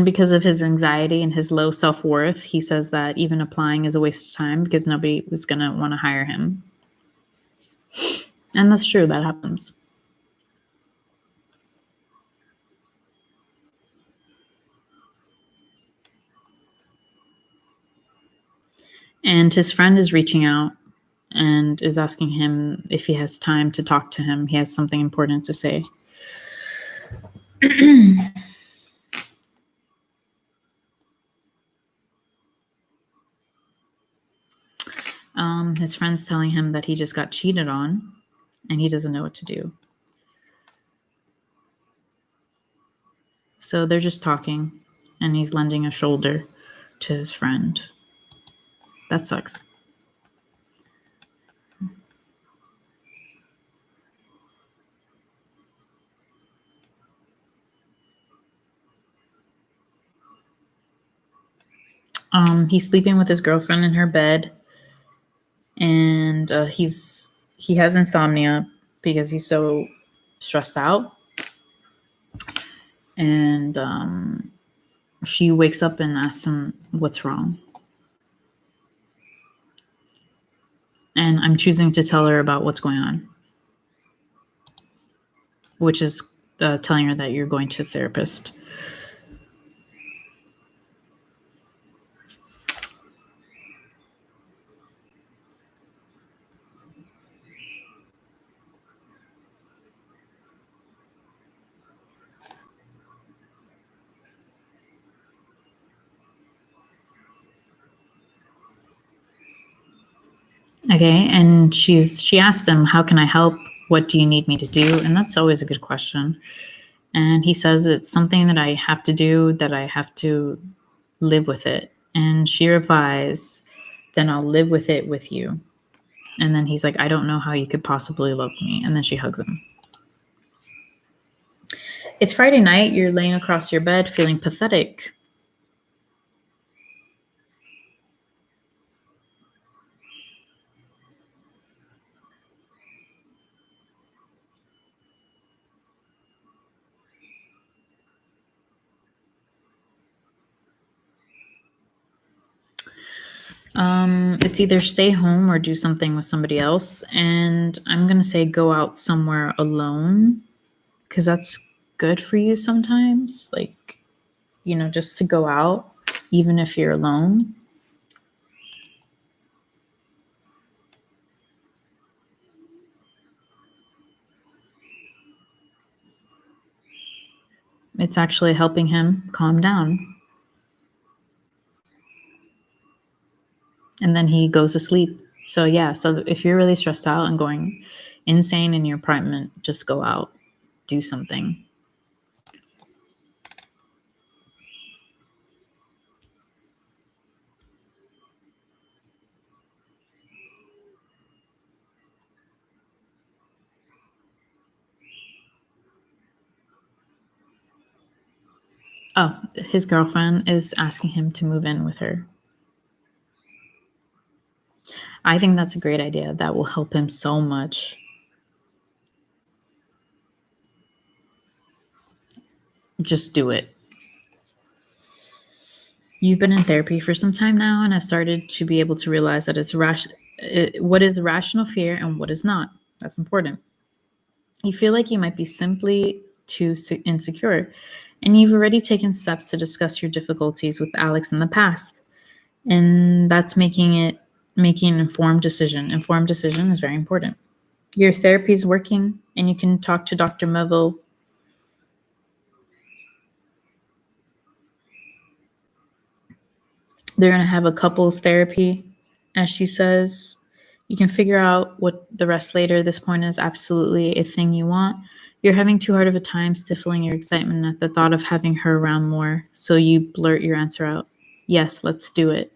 And because of his anxiety and his low self-worth, he says that even applying is a waste of time because nobody was going to want to hire him. And that's true, that happens. And his friend is reaching out and is asking him if he has time to talk to him. He has something important to say. His friend's telling him that he just got cheated on and he doesn't know what to do. So they're just talking and he's lending a shoulder to his friend. That sucks. He's sleeping with his girlfriend in her bed, and he has insomnia because he's so stressed out. And she wakes up and asks him what's wrong. And I'm choosing to tell her about what's going on, which is telling her that you're going to a therapist. Okay, and she asked him, "How can I help? What do you need me to do?" And that's always a good question. And he says it's something that I have to do, that I have to live with it. And she replies, "Then I'll live with it with you." And then he's like, "I don't know how you could possibly love me." And then she hugs him. It's Friday night. You're laying across your bed feeling pathetic. It's either stay home or do something with somebody else. And I'm going to say go out somewhere alone because that's good for you sometimes. Like, just to go out, even if you're alone. It's actually helping him calm down. And then he goes to sleep. So yeah, so if you're really stressed out and going insane in your apartment, just go out, do something. Oh, his girlfriend is asking him to move in with her. I think that's a great idea. That will help him so much. Just do it. You've been in therapy for some time now, and I've started to be able to realize that what is rational fear and what is not. That's important. You feel like you might be simply too insecure, and you've already taken steps to discuss your difficulties with Alex in the past. And that's making an informed decision. Informed decision is very important. Your therapy is working, and you can talk to Dr. Melville. They're going to have a couples therapy, as she says. You can figure out what the rest later. This point is absolutely a thing you want. You're having too hard of a time stifling your excitement at the thought of having her around more, so you blurt your answer out. Yes, let's do it.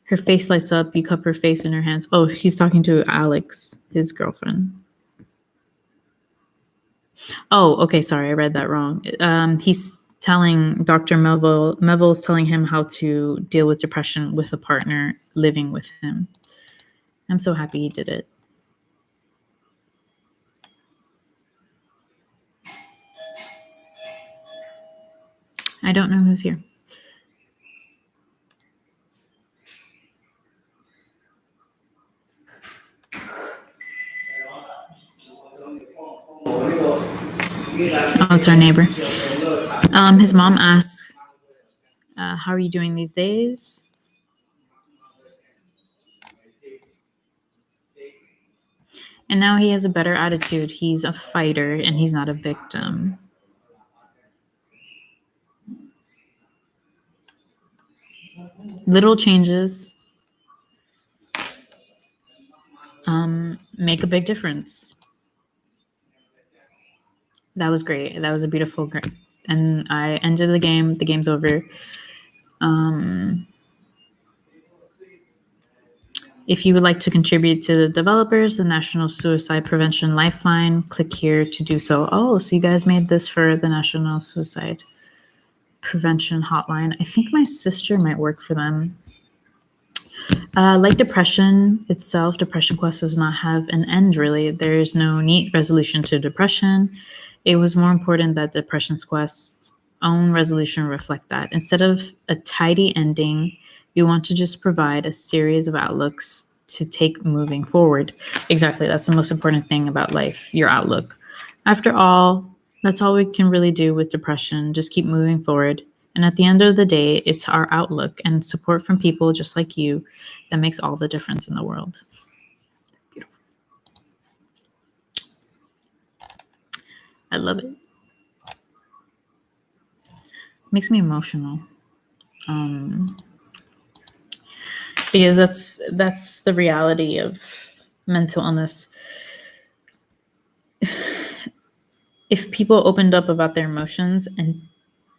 Her face lights up. You cup her face in her hands. Oh, he's talking to Alex, his girlfriend. Oh, okay. Sorry, I read that wrong. He's telling Dr. Melville's telling him how to deal with depression with a partner living with him. I'm so happy he did it. I don't know who's here. Oh, it's our neighbor. His mom asks, how are you doing these days? And now he has a better attitude. He's a fighter and he's not a victim. Little changes make a big difference. That was great. That was a beautiful, and I ended the game. The game's over. If you would like to contribute to the developers, the National Suicide Prevention Lifeline, click here to do so. Oh, so you guys made this for the National Suicide Prevention Hotline. I think my sister might work for them. Like depression itself, Depression Quest does not have an end, really. There is no neat resolution to depression. It was more important that Depression Quest's own resolution reflect that. Instead of a tidy ending, we want to just provide a series of outlooks to take moving forward. Exactly, that's the most important thing about life, your outlook. After all, that's all we can really do with depression, just keep moving forward. And at the end of the day, it's our outlook and support from people just like you that makes all the difference in the world. Beautiful. I love it. Makes me emotional. Because that's the reality of mental illness. If people opened up about their emotions and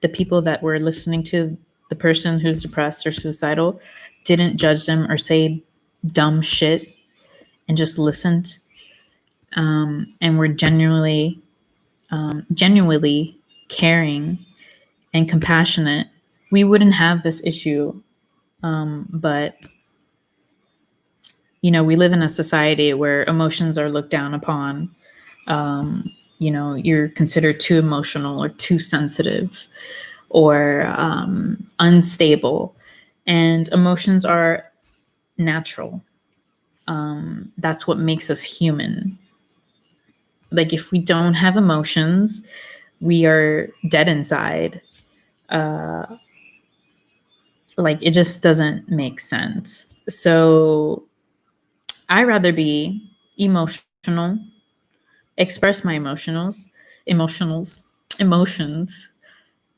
the people that were listening to the person who's depressed or suicidal didn't judge them or say dumb shit and just listened, and were genuinely caring and compassionate, we wouldn't have this issue. But we live in a society where emotions are looked down upon. You're considered too emotional or too sensitive or unstable, and emotions are natural. That's what makes us human. Like, if we don't have emotions, we are dead inside. Like, it just doesn't make sense. So I rather be emotional, express my emotions,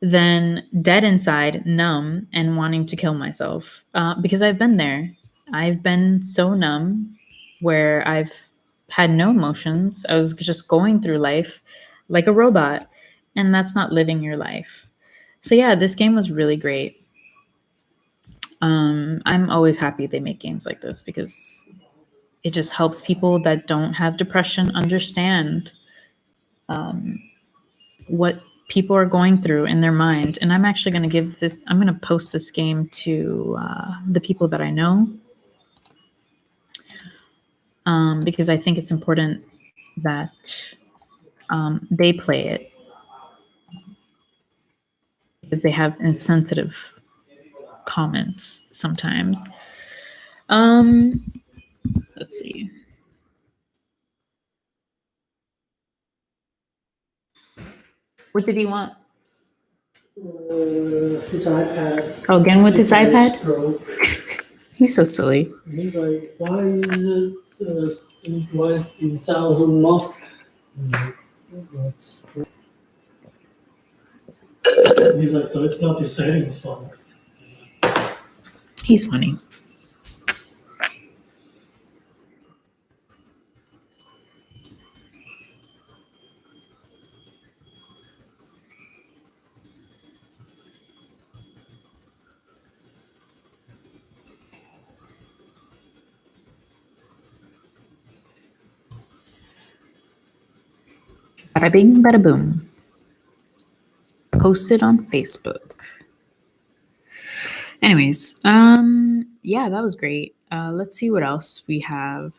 than dead inside, numb, and wanting to kill myself. Because I've been there. I've been so numb where I've had no emotions. I was just going through life like a robot, and that's not living your life. So yeah, this game was really great. I'm always happy they make games like this because it just helps people that don't have depression understand what people are going through in their mind. And I'm actually going to I'm going to post this game to the people that I know, because I think it's important that they play it, because they have insensitive comments sometimes. Let's see. What did he want? His iPad. Oh, again with his iPad? Broke. He's so silly. He's like, why is it sound so muffled? He's like, so it's not the settings fault. He's funny. Bada bing, bada boom. Posted on Facebook. Anyways, yeah, that was great. Let's see what else we have.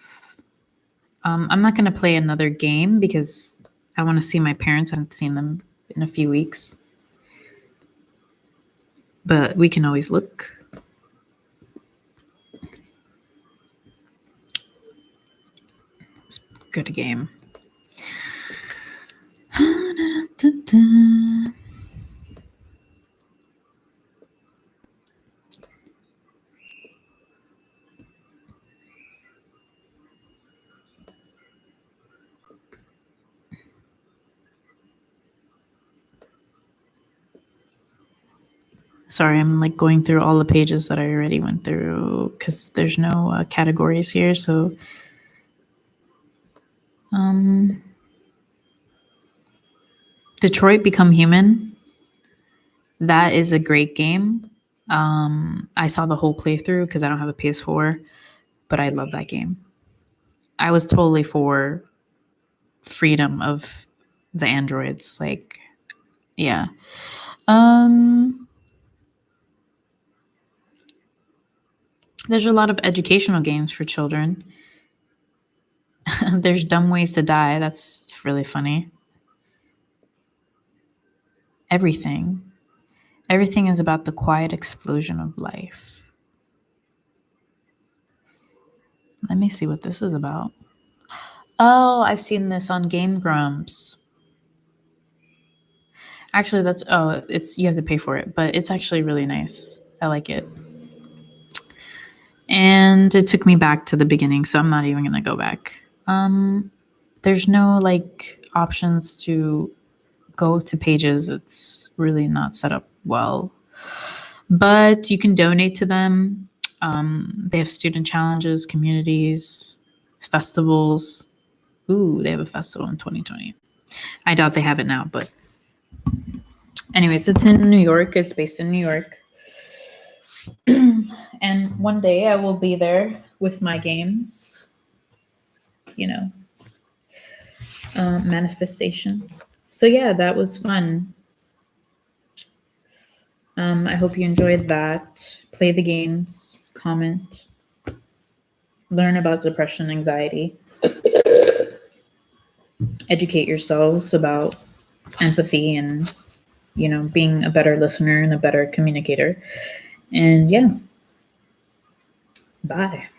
I'm not going to play another game because I want to see my parents. I haven't seen them in a few weeks. but we can always look. It's a good game. Sorry, I'm like going through all the pages that I already went through because there's no categories here. So, Detroit Become Human. That is a great game. I saw the whole playthrough because I don't have a PS4, but I love that game. I was totally for freedom of the androids. Like, yeah. There's a lot of educational games for children. There's Dumb Ways to Die. That's really funny. Everything. Everything is about the quiet explosion of life. Let me see what this is about. Oh, I've seen this on Game Grumps. Actually, it's you have to pay for it, but it's actually really nice. I like it. And it took me back to the beginning, so I'm not even gonna go back. There's no like options to go to pages. It's really not set up well. But you can donate to them. They have student challenges, communities, festivals. Ooh, they have a festival in 2020. I doubt they have it now, but anyways, it's in New York. It's based in New York. And one day I will be there with my games, manifestation. So yeah, that was fun. I hope you enjoyed that. Play the games, comment, learn about depression, anxiety, educate yourselves about empathy and, being a better listener and a better communicator. And yeah, bye.